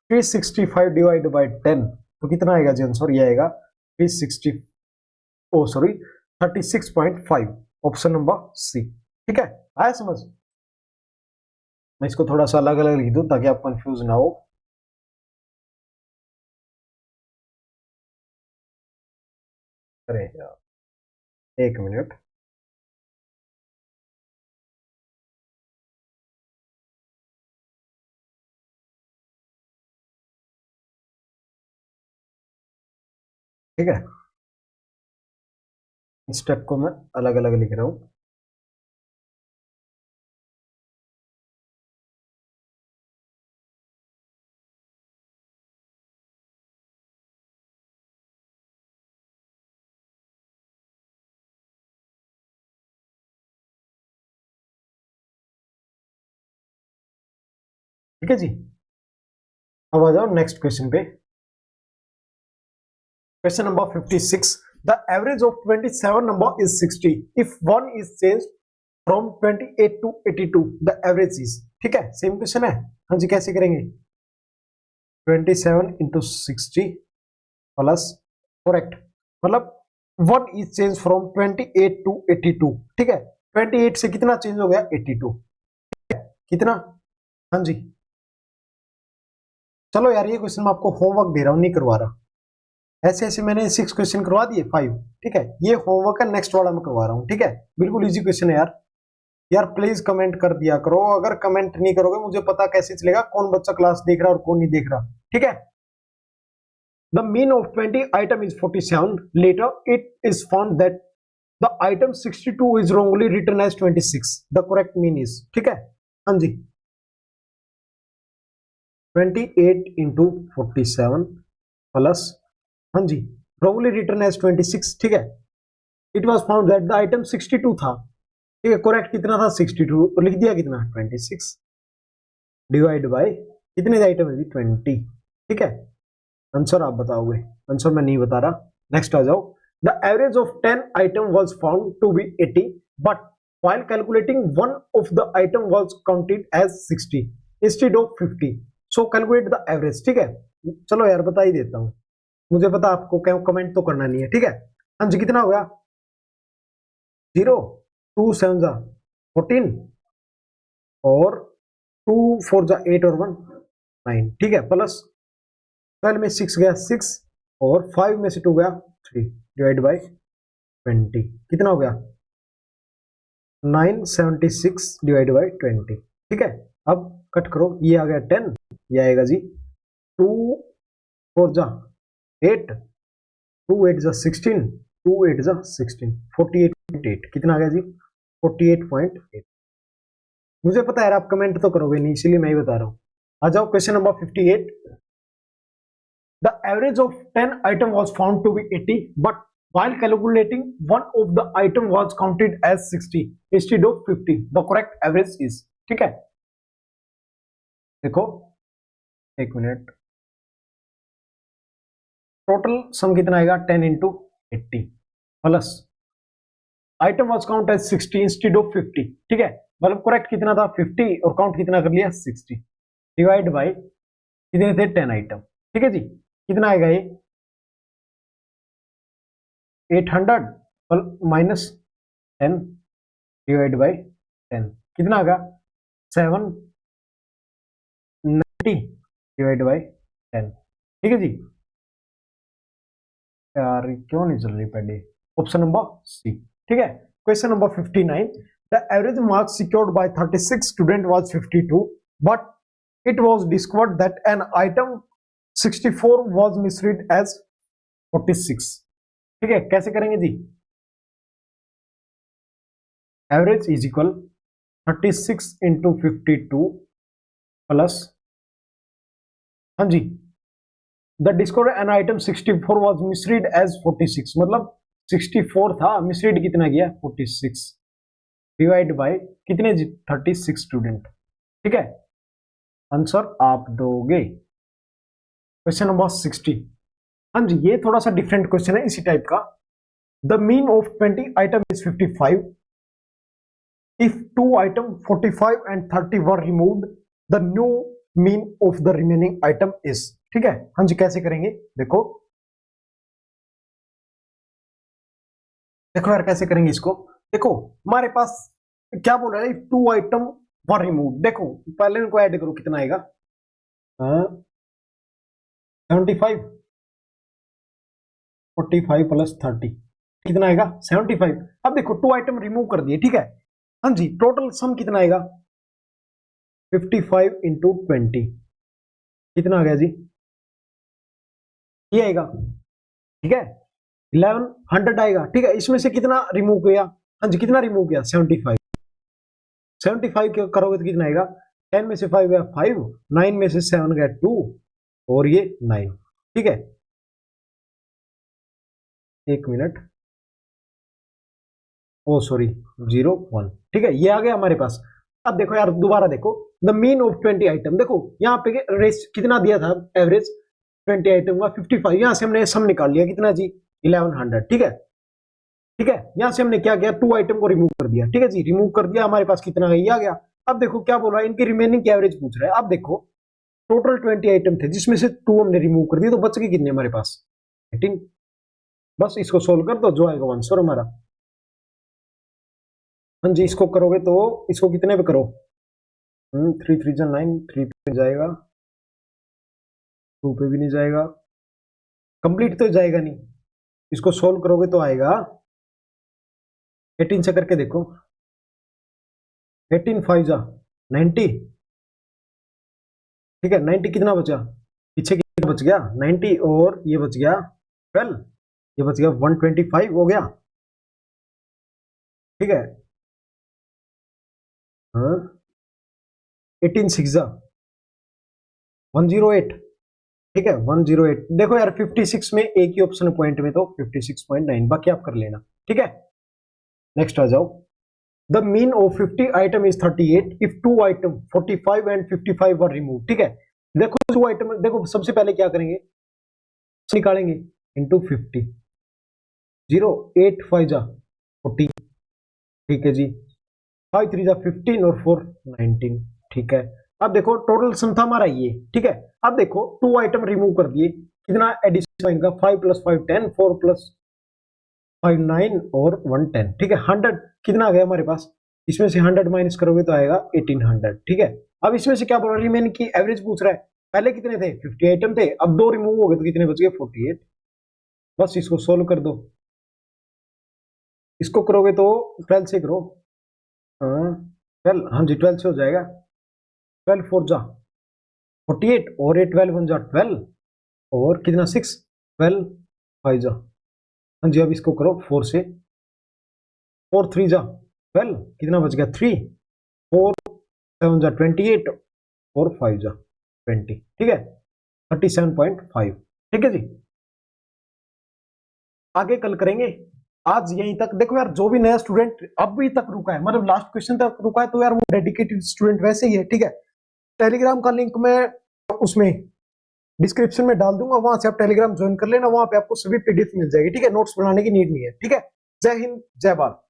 365 डिवाइड बाय 10 तो कितना आएगा जी आंसर, ये आएगा 360 ओ सॉरी 36.5, ऑप्शन नंबर सी, ठीक है। आया समझ, मैं इसको थोड़ा सा अलग अलग लिख दूं ताकि आप कंफ्यूज ना हो। अरे यार एक मिनट, ठीक है, इस स्टेप को मैं अलग अलग लिख रहा हूं। ठीक है जी, अब आ जाओ नेक्स्ट क्वेश्चन पे। Question number 56, the average of 27 number is 60 if 1 is change from 28 to 82 the average is, ठीक है। सेम क्वेश्चन है, हाँ जी कैसे करेंगे, 27 इंटू 60 प्लस करेक्ट, मतलब 1 इज चेंज फ्रॉम 28 टू 82, ठीक है। 28 से कितना चेंज हो गया 82, कितना, हाँ जी। चलो यार ये क्वेश्चन मैं आपको होमवर्क दे रहा हूं, नहीं करवा रहा, ऐसे ऐसे मैंने 6 क्वेश्चन करवा दिए 5, ठीक है। ये होमवर्क है, नेक्स्ट वाला मैं करवा रहा हूँ, ठीक है। बिल्कुल इजी क्वेश्चन है यार, यार प्लीज कमेंट कर दिया करो, अगर कमेंट नहीं करोगे मुझे पता कैसे चलेगा कौन बच्चा क्लास देख रहा है और कौन नहीं देख रहा, ठीक है। The mean of 20 item is 47, later it is found that the item 62 is wrongly written as 26, the correct mean is, ठीक है। हाँ जी 28 इंटू 47 प्लस, हाँ जी wrongly written as 26, ठीक है। It was found that the item 62 था, ठीक है। Correct कितना था 62, और लिख दिया कितना 26 डिवाइड बाय कितने आइटम है 20, ठीक है। आंसर आप बताओगे, आंसर मैं नहीं बता रहा। नेक्स्ट आ जाओ। The average of 10 item was found to be 80 but while calculating one of the item was counted as 60 instead of 50, so calculate the average, ठीक है। चलो यार बता ही देता हूं, मुझे पता आपको कमेंट तो करना नहीं है, ठीक है। हाँ जी कितना हो गया 0, 2 7 जा 14 और 2 4 जा 8 और 1 9, ठीक है। प्लस 12 में 6 गया 6 और 5 में से 2 गया 3 डिवाइड बाय 20, कितना हो गया 976 डिवाइड बाय 20, ठीक है। अब कट करो, ये आ गया 10, ये आएगा जी 2 4 जा 8, 2 8 जा 16, 2 8 जा 16, 48.8, कितना आ गया जी 48.8। मुझे पता है आप कमेंट तो करोगे नहीं, इसलिए मैं ही बता रहा हूं। आ जाओ question number 58। The average of 10 item was found to be 80 but while calculating one of the item was counted as 60 instead of 50, the correct average is, ठीक है। देखो एक मिनट, टोटल सम कितना आएगा 10 into 80 plus item was count as 60 instead of 50, ठीक है। मतलब correct कितना था 50 और काउंट कितना कर लिया 60 डिवाइड बाय कितने थे 10 आइटम, ठीक है जी। कितना आएगा ये 800 माइनस 10 डिवाइड बाय 10, कितना आएगा 790 डिवाइड बाय 10, ठीक है जी। यार क्यों नहीं चल रही पहले, ऑप्शन नंबर सी, ठीक है। Question number 59। The average marks secured by 36 student was 52 but it was discovered that an item 64 was misread as 46, ठीक है। कैसे करेंगे जी, average is equal 36 into 52 plus, हाँ जी the discovered an item 64 was misread as 46, मतलब 64 था, misread कितना गया 46 डिवाइड बाय कितने 36 स्टूडेंट, ठीक है। आंसर आप दोगे क्वेश्चन नंबर 60। हाँ जी ये थोड़ा सा डिफरेंट क्वेश्चन है इसी टाइप का। The mean of 20 item is 55 if 2 item 45 and 30 were removed the new mean of the remaining item is, ठीक है। हाँ जी कैसे करेंगे, देखो देखो यार कैसे करेंगे इसको। देखो हमारे पास क्या बोल रहा है 2 आइटम वर रिमूव, देखो पहले इनको ऐड करो कितना आएगा 75, 45 प्लस 30 कितना आएगा 75। अब देखो 2 आइटम रिमूव कर दिए, ठीक है। हाँ जी टोटल सम कितना आएगा 55 इंटू 20, कितना आ गया जी ये आएगा, ठीक है 1100 आएगा, ठीक है। इसमें से कितना रिमूव किया, हाँ जी कितना रिमूव किया 75, 75 करोगे तो कितना आएगा 10 में से 5 गया 5, 9 में से 7 गया 2 और ये 9, ठीक है। एक मिनट, ओ सॉरी 0 1, ठीक है ये आ गया हमारे पास। अब देखो यार दोबारा देखो द मीन ऑफ 20 आइटम, देखो यहाँ पे रेस कितना दिया था एवरेज 20 आइटम का 55, यहां से हमने सम निकाल लिया कितना जी 1100, ठीक है। ठीक है यहां से हमने क्या किया 2 आइटम को रिमूव कर दिया, ठीक है जी। रिमूव कर दिया हमारे पास कितना ये आ गया। अब देखो क्या बोल रहा है इनकी रिमेनिंग की एवरेज पूछ रहा है। अब देखो टोटल 20 आइटम थे जिसमें से 2 हमने रिमूव कर दिए, तो बच गए कितने हमारे पास 18। बस इसको सोल्व कर दो, जो आएगा आंसर हमारा। हाँ जी इसको करोगे तो इसको कितने पे करो 3 3 जा 9, 3 पे जाएगा 2 पे भी नहीं जाएगा, कंप्लीट तो जाएगा नहीं। इसको सोल्व करोगे तो आएगा 18 से करके देखो 18 5 जा 90, ठीक है 90 कितना बचा पीछे कितना बच गया 90 और ये बच गया 12, ये बच गया 125 हो गया, ठीक है। हाँ 18 6 जा 108, ठीक है 108। देखो यार 56 में एक ही ऑप्शन पॉइंट में तो 56.9, बाकी आप कर लेना, ठीक है। नेक्स्ट आ जाओ। The mean of 50 item is 38 if two item 45 and 55 were remove, ठीक है। देखो टू आइटम, देखो सबसे पहले क्या करेंगे, निकालेंगे इंटू 50, 0 8 5 जा 40, ठीक है जी, 5 3 जा 15 और 4 19, ठीक है। अब देखो टोटल सम था हमारा ये, ठीक है। अब देखो टू आइटम रिमूव कर दिए, कितना एडिशन इनका 5 + 5 10, 4 + 5 9 और 1 10, ठीक है। 100 कितना आ गया हमारे पास, इसमें से 100 माइनस करोगे तो आएगा 1800, ठीक है। अब इसमें से क्या बोल रहा है, रिमेन की एवरेज पूछ रहा है। पहले कितने थे 50 आइटम थे, अब 2 रिमूव हो गए तो कितने बच गए 48। बस इसको सोल्व कर दो, इसको करोगे तो 12 से करो, हाँ 12, हाँ जी 12 से हो जाएगा। 12 4 जा 48 और ये 12 1 जा 12 और कितना 6, 12 5 जा, हाँ जी। अब इसको करो 4 से, 4 3 जा 12, कितना बच गया 3, 4 7 जा 28 और 5 जा 20, ठीक है 37.5, ठीक है जी। आगे कल करेंगे, आज यहीं तक। देखो यार जो भी नया स्टूडेंट अभी तक रुका है, मतलब लास्ट क्वेश्चन तक रुका है, तो यार वो डेडिकेटेड स्टूडेंट वैसे ही है, ठीक है। टेलीग्राम का लिंक मैं उसमें डिस्क्रिप्शन में डाल दूंगा, वहां से आप टेलीग्राम ज्वाइन कर लेना, वहां पे आपको सभी पीडीएफ मिल जाएगी, ठीक है। नोट्स बनाने की नीड नहीं है, ठीक है। जय हिंद जय भारत।